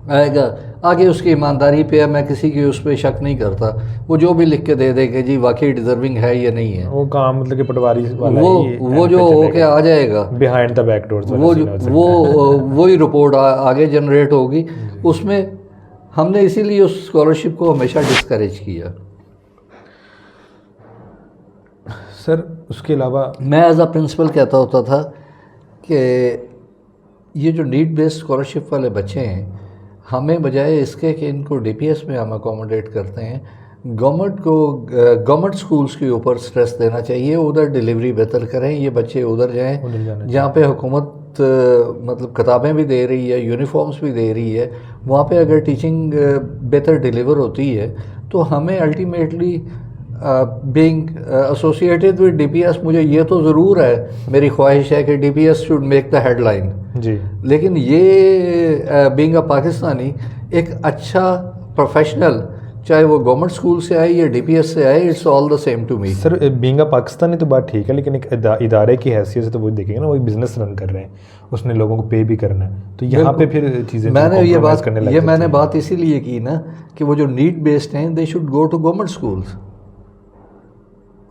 B: आएगा, आगे उसकी ईमानदारी पे है, मैं किसी की उस पर शक नहीं करता, वो जो भी लिख के दे देगा जी वाकई डिजर्विंग है या नहीं है,
A: वो काम मतलब कि पटवारी वाला
B: वो जो होके आ जाएगा
A: बिहाइंड द बैक डोर,
B: वो ही रिपोर्ट आगे जनरेट होगी। उसमें हमने इसीलिए उस स्कॉलरशिप को हमेशा डिस्करेज किया।
A: सर उसके अलावा
B: मैं एज अ प्रिंसिपल कहता होता था कि ये जो नीड बेस्ड स्कॉलरशिप वाले बच्चे हैं, हमें बजाय इसके कि इनको डीपीएस में हम अकोमोडेट करते हैं, गवर्नमेंट स्कूल्स के ऊपर स्ट्रेस देना चाहिए, उधर डिलीवरी बेहतर करें, ये बच्चे उधर जाएं जहाँ पे हुकूमत मतलब किताबें भी दे रही है, यूनिफॉर्म्स भी दे रही है, वहाँ पे अगर टीचिंग बेहतर डिलीवर होती है तो हमें ultimately being associated with DPS, मुझे ये तो ज़रूर है, मेरी ख्वाहिश है कि DPS should make the headline
A: जी,
B: लेकिन ये बीइंग अ पाकिस्तानी एक अच्छा प्रोफेशनल, चाहे वो गवर्नमेंट स्कूल से आए या डीपीएस से आए, it's all the same to me.
A: Sir being a Pakistani तो बात ठीक है, लेकिन एक इदारे की हैसियत से तो वो देखेंगे ना, वो बिजनेस रन कर रहे हैं, उसने लोगों को पे भी करना है, तो यहाँ पे फिर चीज़ें
B: मैंने बात इसीलिए की ना कि वो जो नीड बेस्ड हैं they should go to government schools,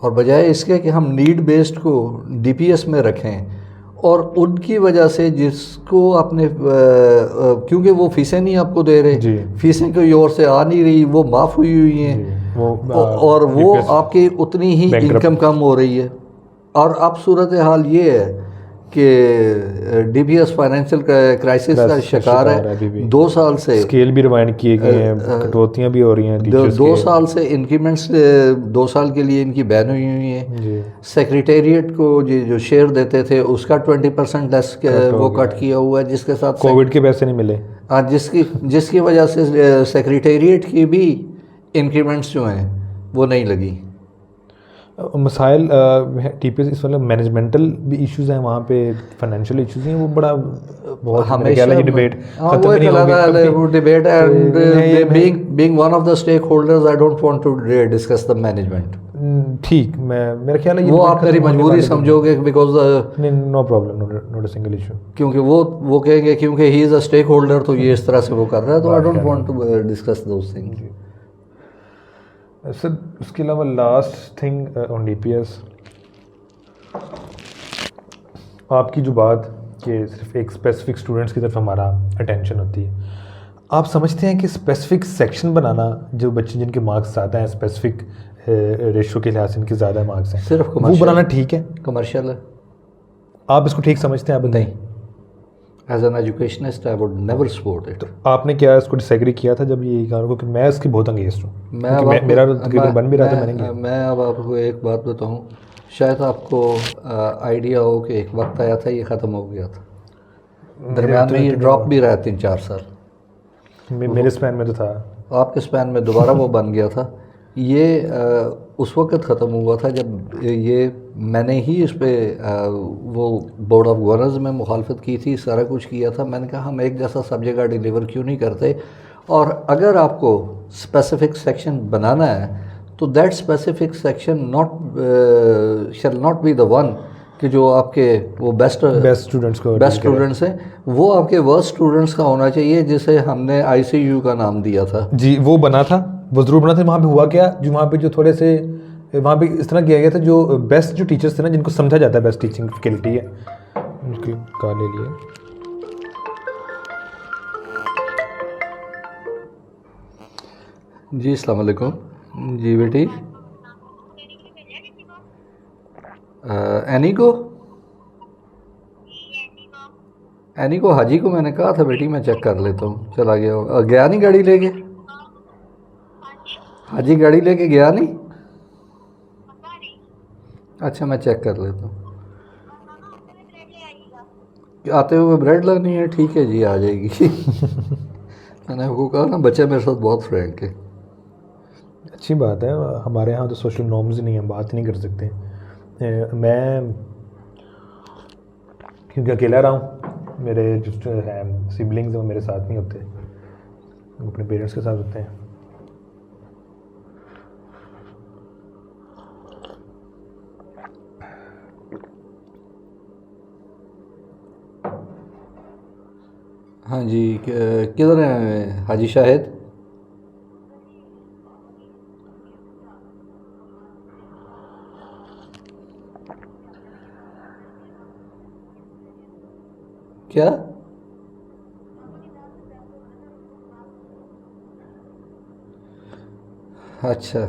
B: और बजाय इसके कि हम नीड बेस्ड को डीपीएस में रखें और उनकी वजह से जिसको आपने क्योंकि वो फीसें नहीं आपको दे रहे, फीसें कोई और से आ नहीं रही, वो माफ़ हुई हैं और वो आपकी उतनी ही इनकम कम हो रही है। और अब सूरत हाल ये है कि डीबीएस फाइनेंशियल क्राइसिस का शिकार
A: अभी भी।
B: है। 2 साल से
A: स्केल भी रिवाइंड किए गए हैं, कटौतियाँ भी हो रही हैं टीचर्स
B: 2 साल से इंक्रीमेंट्स 2 साल के लिए इनकी बैन हुई हुई है।
A: जी।
B: सेक्रेटेरिएट को जो शेयर देते थे उसका 20% लेस वो कट किया हुआ है, जिसके साथ
A: कोविड के पैसे नहीं मिले।
B: हाँ, जिसकी वजह से सेक्रेटेरिएट की भी इंक्रीमेंट्स जो हैं वो नहीं लगी।
A: मसाइल टीपीएस इस वाले मैनेजमेंटल भी इश्यूज हैं वहाँ पे, फाइनेंशियल इश्यूज हैं, वो बड़ा बहुत
B: हमेशा
A: ये डिबेट
B: खत्म नहीं होगी वो debate. And being one of the stakeholders I don't want to discuss the management.
A: ठीक, मैं मेरा ख्याल है ये
B: वो आप मेरी मजबूरी समझोगे because
A: no problem, not a single issue,
B: क्योंकि वो कहेंगे क्योंकि he is a stakeholder तो ये इस तरह से वो कर रहा है, तो I don't want to discuss those things.
A: Sir उसके अलावा लास्ट थिंग ऑन डीपीएस, आपकी जो बात कि सिर्फ एक स्पेसिफिक स्टूडेंट्स की तरफ हमारा अटेंशन होती है, आप समझते हैं कि स्पेसिफिक सेक्शन बनाना, जो बच्चे जिनके मार्क्स ज़्यादा हैं, स्पेसिफिक रेशो के लिहाज से इनके ज़्यादा मार्क्स हैं,
B: सिर्फ
A: वो बनाना ठीक है?
B: कमर्शियल है,
A: आप इसको ठीक समझते हैं? आप
B: नहीं, as an educationist I would never support it.
A: आपने क्या इसको डिसएग्री किया था जब ये कहा कि मैं इसकी बहुत अंगेस्ट हूँ? मेरा तकरीबन बन भी रहा था, मैंने
B: मैं अब आपको एक बात बताऊँ, शायद आपको आइडिया हो कि एक वक्त आया था ये ख़त्म हो गया था, दरम्यान में ये ड्रॉप भी रहा 3-4 साल।
A: मेरे स्पैन में तो था,
B: आपके स्पैन में दोबारा वो बन गया था। ये उस वक्त ख़त्म हुआ था जब ये मैंने ही इस पर वो बोर्ड ऑफ गवर्नर्स में मुखालफत की थी, सारा कुछ किया था। मैंने कहा हम एक जैसा सब जगह डिलीवर क्यों नहीं करते, और अगर आपको स्पेसिफिक सेक्शन बनाना है तो that specific section shall not be the one कि जो आपके वो बेस्ट स्टूडेंट्स हैं, वो आपके वर्स्ट स्टूडेंट्स का होना चाहिए, जिसे हमने ICU का नाम दिया था।
A: जी, वो बना था, वो ज़रूर बना था। वहाँ पे हुआ क्या, जो वहाँ पे जो थोड़े से वहाँ पे इस तरह किया गया था, जो बेस्ट जो टीचर्स थे ना, जिनको समझा जाता है बेस्ट टीचिंग फैकल्टी है, उनकी कार ले लिए।
B: जी अस्सलाम वालेकुम। जी बेटी, एनी को हाजी को मैंने कहा था बेटी मैं चेक कर लेता हूँ, चला गया। गया नहीं गाड़ी लेके? हाजी गाड़ी लेके गया नहीं? अच्छा मैं चेक कर लेता हूँ। आते हुए ब्रेड लानी है? ठीक है जी, आ जाएगी। मैंने आपको कहा ना, बच्चे मेरे साथ बहुत फ्रैंक है।
A: अच्छी बात है, हमारे यहाँ तो सोशल नॉर्म्स नहीं है, बात नहीं कर सकते। मैं क्योंकि अकेला रहा हूँ, मेरे जो हैं सिबलिंग्स हैं वो मेरे साथ नहीं होते, वो अपने पेरेंट्स के साथ होते हैं।
B: हाँ जी, किधर हैं हाजी शाहिद? क्या? अच्छा,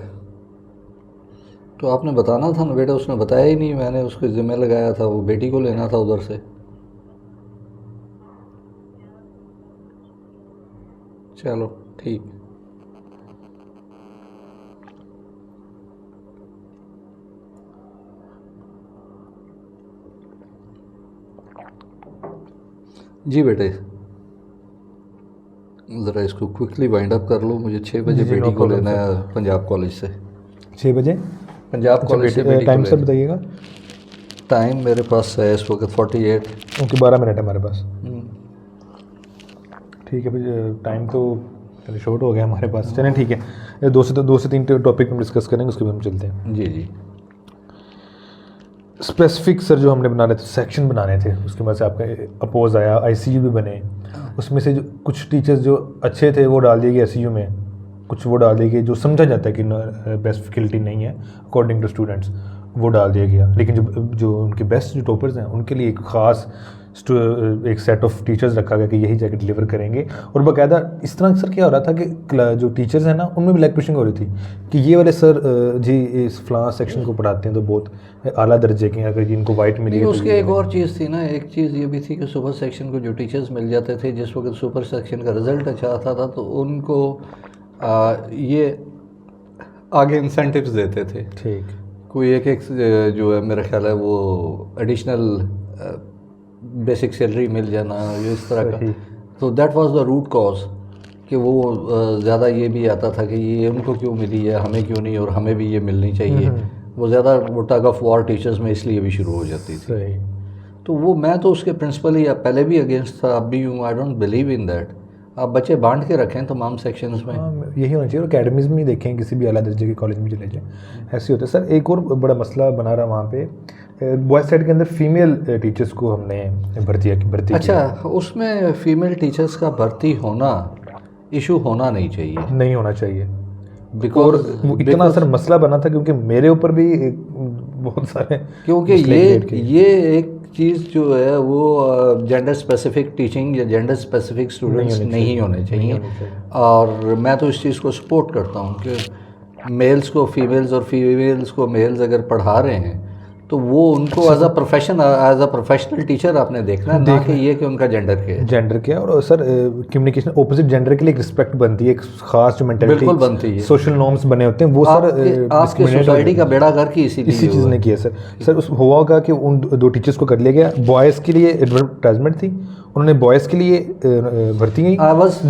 B: तो आपने बताना था ना बेटा, उसने बताया ही नहीं। मैंने उसको ज़िम्मे लगाया था, वो बेटी को लेना था उधर से। चलो ठीक। जी बेटे, ज़रा इसको क्विकली वाइंड अप कर लो, मुझे 6 बजे बेटी को लेना है पंजाब कॉलेज से।
A: 6 बजे
B: पंजाब कॉलेज से बेटी
A: टाइम सर बताइएगा।
B: टाइम मेरे पास है इस वक्त 48।
A: ओके, 12 मिनट है हमारे पास। ठीक है, फिर टाइम तो चलिए शॉर्ट हो गया हमारे पास। चलें ठीक है, 2 से 3 टॉपिक हम डिस्कस करेंगे, उसके बाद हम चलते हैं।
B: जी जी।
A: स्पेसिफिक सर जो हमने बनाने थे, सेक्शन बनाने थे, उसके बाद से आपका अपोज आया, ICU भी बने। उसमें से जो कुछ टीचर्स जो अच्छे थे वो डाल दिए गए ICU में, कुछ वो डाल दिए गए जो समझा जाता है कि बेस्ट फैकल्टी नहीं है अकॉर्डिंग टू स्टूडेंट्स, वो डाल दिया गया। लेकिन जो उनके बेस्ट जो टॉपर्स हैं उनके लिए एक ख़ास एक सेट ऑफ टीचर्स रखा गया कि यही जाके डिलीवर करेंगे। और बाकायदा इस तरह सर क्या हो रहा था कि जो टीचर्स हैं ना उनमें भी लैग पुशिंग हो रही थी कि ये वाले सर जी इस फलां सेक्शन को पढ़ाते हैं तो बहुत आला दर्जे के हैं, अगर इनको वाइट मिली है तो
B: उसकी एक और चीज़ थी ना, एक चीज़ ये भी थी कि सुपर सेक्शन को जो टीचर्स मिल जाते थे जिस वक्त सुपर सेक्शन का रिज़ल्ट अच्छा आता था तो उनको ये आगे इंसेंटिव्स देते थे।
A: ठीक,
B: कोई एक जो है मेरा ख्याल है वो एडिशनल बेसिक सैलरी मिल जाना ये इस तरह का। तो that was the root cause कि वो ज़्यादा ये भी आता था कि ये उनको क्यों मिली है हमें क्यों नहीं, और हमें भी ये मिलनी चाहिए। वो ज़्यादा वो टग ऑफ वॉर टीचर्स में इसलिए भी शुरू हो जाती थी। तो वो मैं तो उसके प्रिंसिपल ही पहले भी अगेंस्ट था, अब भी हूँ। I don't believe in that. आप बच्चे बांट के रखें तमाम सेक्शंस में।
A: यही होना चाहिए। और अकेडमीज में देखें किसी भी आला दर्जे के कॉलेज में चले जाएँ ऐसे होता है। सर एक और बड़ा मसला बना रहा वहाँ पे, बॉयज़ साइड के अंदर फीमेल टीचर्स को हमने भर्ती
B: अच्छा, उसमें फ़ीमेल टीचर्स का भर्ती होना इशू होना नहीं चाहिए,
A: नहीं होना चाहिए। और वो इतना सर मसला बना था क्योंकि मेरे ऊपर भी बहुत सारे,
B: क्योंकि ये एक चीज़ जो है वो जेंडर स्पेसिफिक टीचिंग या जेंडर स्पेसिफिक स्टूडेंट्स नहीं होने चाहिए। और मैं तो इस चीज़ को सपोर्ट करता हूँ कि मेल्स को फीमेल्स और फीमेल्स को मेल्स अगर पढ़ा रहे हैं तो वो उनको एज अ प्रोफेशनल टीचर आपने देखना है, ना कि ये कि उनका जेंडर क्या। और सर कम्युनिकेशन ऑपोजिट जेंडर के लिए एक रिस्पेक्ट बनती है, एक खास जो मेंटालिटी बिल्कुल बनती है,
A: सोशल नॉर्म्स बने होते हैं वो सर
B: आपकी सोसाइटी का बेड़ा गर्क ही इसी
A: चीज़ ने किया सर उस हुआ होगा कि उन दो टीचर्स को कर लिया गया, बॉयज़ के लिए एडवर्टाइजमेंट थी, उन्होंने बॉयज़ के लिए भर्ती गई,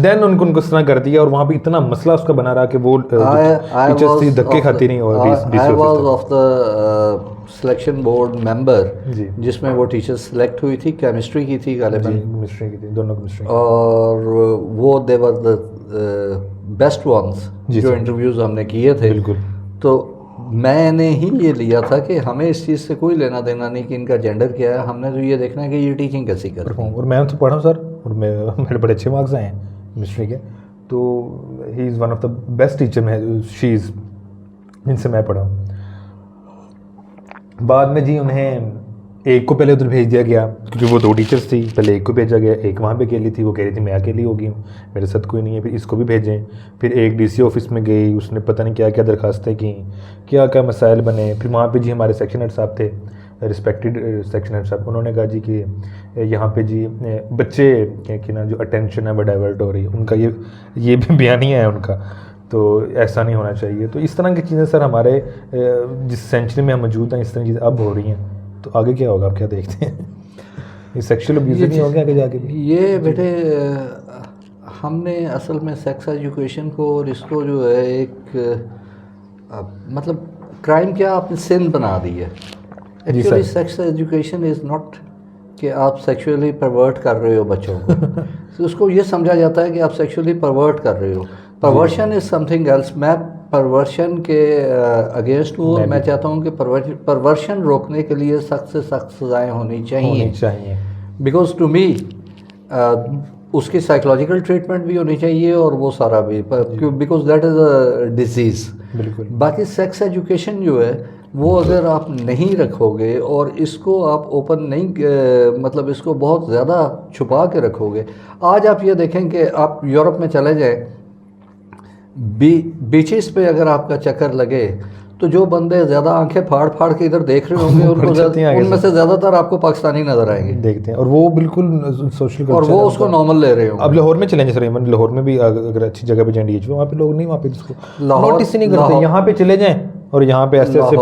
A: देन उनको इस तरह कर दिया और वहाँ पे इतना मसला उसका बना रहा कि वो टीचर्स थी धक्के खाती नहीं। और
B: सिलेक्शन बोर्ड मेंबर जिसमें वो टीचर सेलेक्ट हुई थी, केमिस्ट्री की थी गालिबन,
A: केमिस्ट्री की थी, दोनों केमिस्ट्री,
B: और वो दे वर द बेस्ट वंस जो इंटरव्यूज़ हमने किए थे।
A: बिल्कुल। तो
B: मैंने ही ये लिया था कि हमें इस चीज़ से कोई लेना देना नहीं कि इनका जेंडर क्या है, हमने तो ये देखना है कि ये टीचिंग कैसी कर रहे हैं।
A: और मैं तो पढ़ा हूँ सर, और मेरे बड़े अच्छे मार्क्स आए हैं केमिस्ट्री के, तो he is one of the best teacher में शी इज़ जिनसे मैं पढ़ा हूँ। बाद में जी उन्हें एक को पहले उधर भेज दिया गया क्योंकि वो दो टीचर्स थी, पहले एक को भेजा गया, एक वहाँ पे अकेली थी, वो कह रही थी मैं अकेली हो गई हूँ, मेरे साथ कोई नहीं है, फिर इसको भी भेजें। फिर एक डीसी ऑफिस में गई, उसने पता नहीं क्या क्या दरखास्तें की, क्या क्या मसाइल बने। फिर वहाँ पे जी हमारे सेक्शन हेड साहब थे, रिस्पेक्टेड सेक्शन हेड साहब, उन्होंने कहा जी कि यहाँ पे जी बच्चे की ना जो अटेंशन है वो डाइवर्ट हो रही है, उनका ये भी बयानिया है उनका, तो ऐसा नहीं होना चाहिए। तो इस तरह की चीज़ें सर हमारे जिस सेंचुरी में हम मौजूद हैं इस तरह की चीज़ें अब हो रही हैं, तो आगे क्या होगा आप क्या देखते हैं? ये सेक्सुअल अब्यूज़ नहीं हो गया आगे जाके?
B: ये बेटे हमने असल में सेक्स एजुकेशन को और इसको जो है एक मतलब क्राइम क्या आपने सिन बना दी है। Actually sex education is not कि आप सेक्सुअली परवर्ट कर रहे हो बच्चों को, तो उसको ये समझा जाता है कि आप सेक्सुअली परवर्ट कर रहे हो। परवर्शन इज़ समथिंग एल्स। मैं परवर्शन के अगेंस्ट हूँ, मैं चाहता हूँ कि परवर्शन रोकने के लिए सख्त से सख्त सज़ाएँ होनी चाहिए। बिकॉज टू मी उसकी साइकोलॉजिकल ट्रीटमेंट भी होनी चाहिए और वो सारा भी, because that is a disease.
A: बिल्कुल।
B: बाकी सेक्स एजुकेशन जो है वो अगर आप नहीं रखोगे और इसको आप ओपन नहीं मतलब इसको बहुत ज़्यादा छुपा के रखोगे। आज आप ये देखें कि आप यूरोप में चले जाएं, बीचेस पे अगर आपका चक्कर लगे तो जो बंदे ज़्यादा आंखें फाड़ फाड़ के इधर देख रहे होंगे उनमें से ज़्यादातर आपको पाकिस्तानी नज़र आएंगे,
A: देखते हैं, और वो बिल्कुल सोशल कल्चर,
B: और वो उसको नॉर्मल ले रहे होंगे।
A: अब लाहौर में चलें जैसे लाहौर में भी अगर अच्छी जगह पे जाएंगे वहाँ पे लोग नहीं, वहाँ पे इसको नोटिस ही नहीं करते। यहाँ पे चले जाएं और यहाँ पे ऐसे ऐसे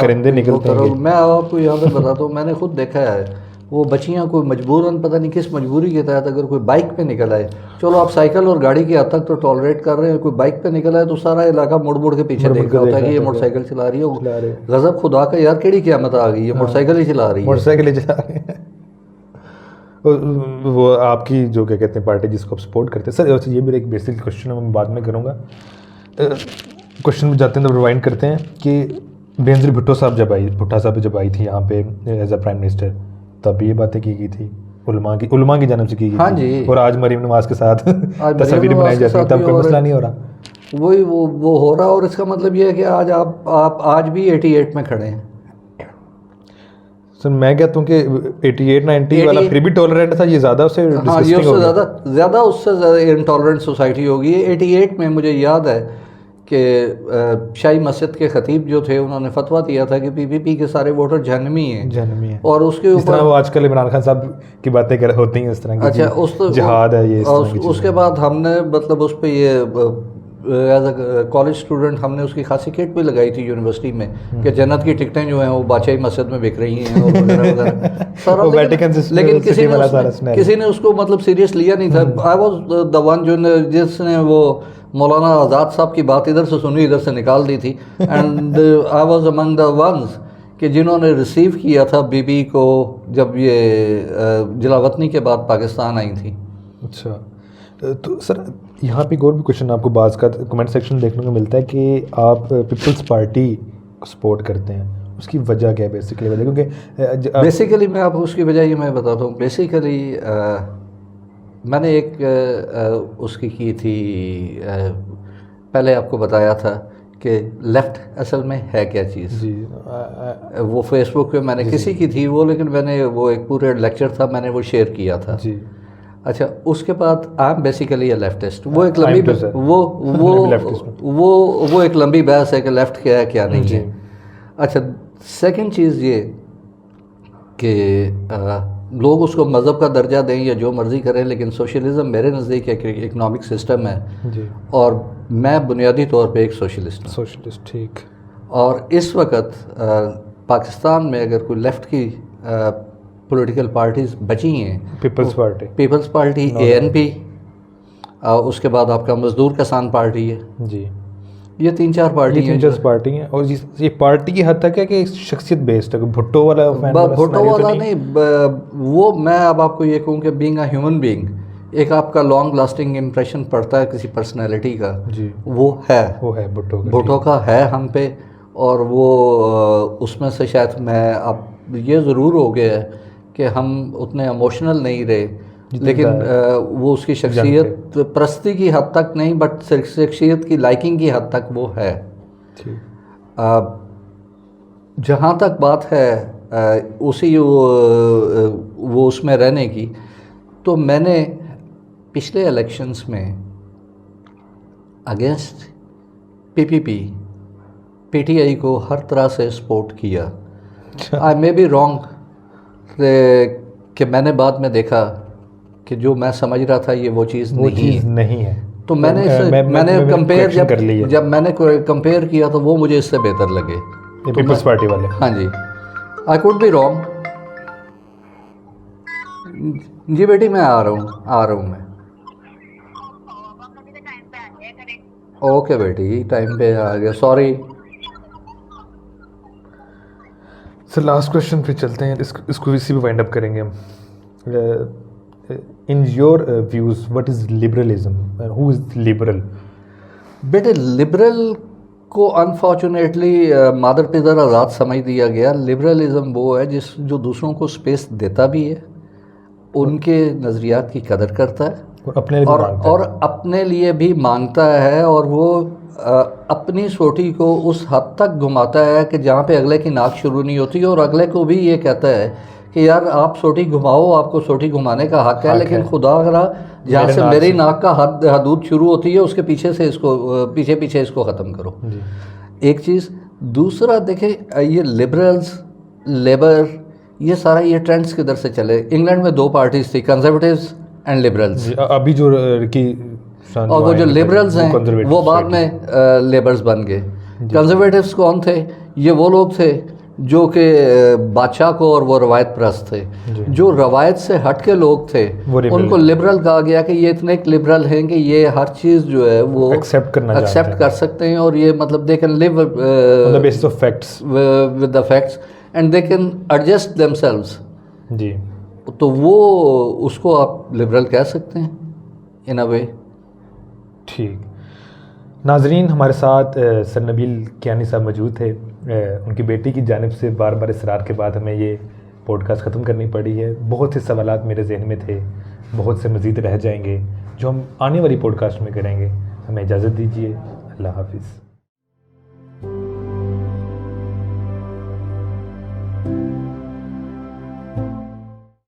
A: करिंदे निकलते हैं।
B: मैं आपको यहाँ पे बताता हूँ, मैंने खुद देखा है वो बच्चियाँ कोई मजबूरन पता नहीं किस मजबूरी के तहत अगर कोई बाइक पे निकल आए, चलो आप साइकिल और गाड़ी की हद तक तो टॉलरेट कर रहे हैं, कोई बाइक पे निकल आए तो सारा इलाका मुड़ मुड़ के पीछे देख रहा होता है कि ये मोटरसाइकिल चला रही है। गजब खुदा का यार, केड़ी क़यामत आ गई, ये मोटरसाइकिल ही चला रही है,
A: मोटरसाइकिल ही चला रही है। वो आपकी जो क्या कहते हैं पार्टी जिसको आप सपोर्ट करते हैं सर, ये मेरा एक बेसिक क्वेश्चन है, मैं बाद में करूँगा। क्वेश्चन में जाते हैं तो रिवाइंड करते हैं कि बेनज़ीर भुट्टो साहब जब आई थी यहाँ पे एज अ प्राइम मिनिस्टर, तब ये बातें की गई थी उलमा की जानब से की गई
B: हाँ जी।
A: और आज मरीम नवाज के साथ तस्वीरें बनाई जाती हैं, तब कोई मसला नहीं हो रहा।
B: वही वो हो रहा, और इसका मतलब ये है कि आज आप आज भी 88 में खड़े हैं।
A: सर मैं कहता हूँ कि 88-90 वाला फिर भी टॉलरेंट था, ये ज़्यादा उससे
B: हाँ, ये उससे ज़्यादा उससे ज़्यादा इनटॉलरेंट सोसाइटी होगी। 88 में मुझे याद है कि शाही मस्जिद के खतीब जो थे उन्होंने फतवा दिया था कि पीपीपी के सारे वोटर जहनमी हैं। और उसके ऊपर
A: वो आजकल इमरान खान साहब की बातें होती हैं इस तरह की।
B: अच्छा,
A: जिहाद है ये।
B: उसके बाद हमने मतलब उस पर ये एज अ कॉलेज स्टूडेंट हमने उसकी खासी किट भी लगाई थी यूनिवर्सिटी में कि जन्नत की टिकटें जो हैं वो बादशाही मस्जिद में बिक रही हैं और वगैरह सारा। लेकिन किसी ने उसको मतलब सीरियस लिया नहीं था। आई वाज द वन जिसने वो मौलाना आज़ाद साहब की बात इधर से सुनी इधर से निकाल दी थी। And I was among the ones कि जिन्होंने रिसीव किया था बीबी को जब ये जलावतनी के बाद पाकिस्तान आई थी।
A: अच्छा, तो सर यहाँ पे एक और भी क्वेश्चन आपको बाज़ का कमेंट सेक्शन देखने को मिलता है कि आप पीपल्स पार्टी को सपोर्ट करते हैं, उसकी वजह क्या है बेसिकली? वजह क्योंकि
B: बेसिकली मैं आपको उसकी वजह ये मैं बताता हूँ। बेसिकली मैंने एक उसकी की थी, पहले आपको बताया था कि लेफ़्ट असल में है क्या चीज़ जी। वो फेसबुक पे मैंने किसी की थी वो, लेकिन मैंने वो एक पूरे लेक्चर था मैंने वो शेयर किया था जी। अच्छा, उसके बाद I am basically a leftist. वो एक लंबी वो एक लंबी बहस है कि लेफ़्ट क्या है क्या नहीं है। अच्छा, सेकंड चीज़ ये कि लोग उसको मज़हब का दर्जा दें या जो मर्ज़ी करें, लेकिन सोशलिज़म मेरे नज़दीक एक इकनॉमिक सिस्टम है जी। और मैं बुनियादी तौर पे एक सोशलिस्ट ठीक। और इस वक्त पाकिस्तान में अगर कोई लेफ़्ट की पॉलिटिकल पार्टीज बची हैं, पीपल्स पार्टी ANP, उसके बाद आपका मजदूर किसान पार्टी है जी। ये 3-4 पार्टी हैं
A: और ये पार्टी की हद तक है कि शख्सियत बेस्ड है। भुट्टो वाला
B: नहीं, वो मैं अब आपको ये कहूँ कि बीइंग अ ह्यूमन बीइंग एक आपका लॉन्ग लास्टिंग इम्प्रेशन पड़ता है किसी पर्सनैलिटी का जी। वो है भुट्टो का है हम पे। और वो उसमें से शायद मैं अब ये ज़रूर हो गया है कि हम उतने इमोशनल नहीं रहे, लेकिन वो उसकी शख्सियत प्रस्ती की हद तक नहीं, बट शख्सियत की लाइकिंग की हद तक वो है। जहाँ तक बात है उसी वो उसमें रहने की, तो मैंने पिछले इलेक्शंस में अगेंस्ट PTI को हर तरह से सपोर्ट किया। आई मे बी रॉन्ग कि मैंने बाद में देखा कि जो मैं समझ रहा था ये वो चीज़
A: नहीं है।
B: तो मैंने कंपेयर जब मैंने कंपेयर किया तो वो मुझे इससे बेहतर लगे
A: पीपल्स पार्टी वाले।
B: हाँ जी, आई कुड बी रॉन्ग जी। बेटी मैं आ रहा हूँ मैं। ओके बेटी, टाइम पे आ गया, सॉरी।
A: सर लास्ट क्वेश्चन पे चलते हैं, इसको इसी पे वाइंड अप करेंगे हम। In your views what is liberalism, who is liberal?
B: बेटे लिबरल को अनफॉर्चुनेटली मादर पिदर आज़ाद समझ दिया गया। लिबरलिज्म वो है जो दूसरों को स्पेस देता भी है, उनके नज़रियात की कदर करता है और अपने लिए भी मांगता है, और वो अपनी सोटी को उस हद तक घुमाता है कि जहाँ पे अगले की नाक शुरू नहीं होती, और अगले को भी ये कहता है कि यार आप सोटी घुमाओ, आपको सोटी घुमाने का हक है, लेकिन खुदा करा जहाँ से मेरी नाक का हदूद शुरू होती है उसके पीछे से इसको पीछे इसको ख़त्म करो। एक चीज़। दूसरा देखें, ये लेबर ये सारा ये ट्रेंड्स किधर से चले। इंग्लैंड में 2 पार्टीज थी, कंजर्वेटिव्स एंड लिबरल्स।
A: अभी जो
B: और वो जो लिबरल्स हैं वो बाद में लेबर्स बन गए। कंजर्वेटिव्स कौन थे? ये वो लोग थे जो कि बादशाह को और वो रवायत परस्त थे। जो रवायत से हट के लोग थे उनको लिबरल कहा गया कि ये इतने लिबरल हैं कि ये हर चीज़ जो है वो एक्सेप्ट कर सकते हैं, और ये मतलब they can live on the basis of facts with the facts and they can adjust themselves जी। तो वो उसको आप लिबरल कह सकते हैं इन अ वे।
A: ठीक। नाजरीन, हमारे साथ सर नबील कियानी साहब मौजूद थे। उनकी बेटी की जानिब से बार बार इसरार के बाद हमें ये पॉडकास्ट ख़त्म करनी पड़ी है। बहुत से सवालात मेरे जहन में थे, बहुत से मज़ीद रह जाएंगे जो हम आने वाली पॉडकास्ट में करेंगे। हमें इजाज़त दीजिए। अल्लाह हाफिज़।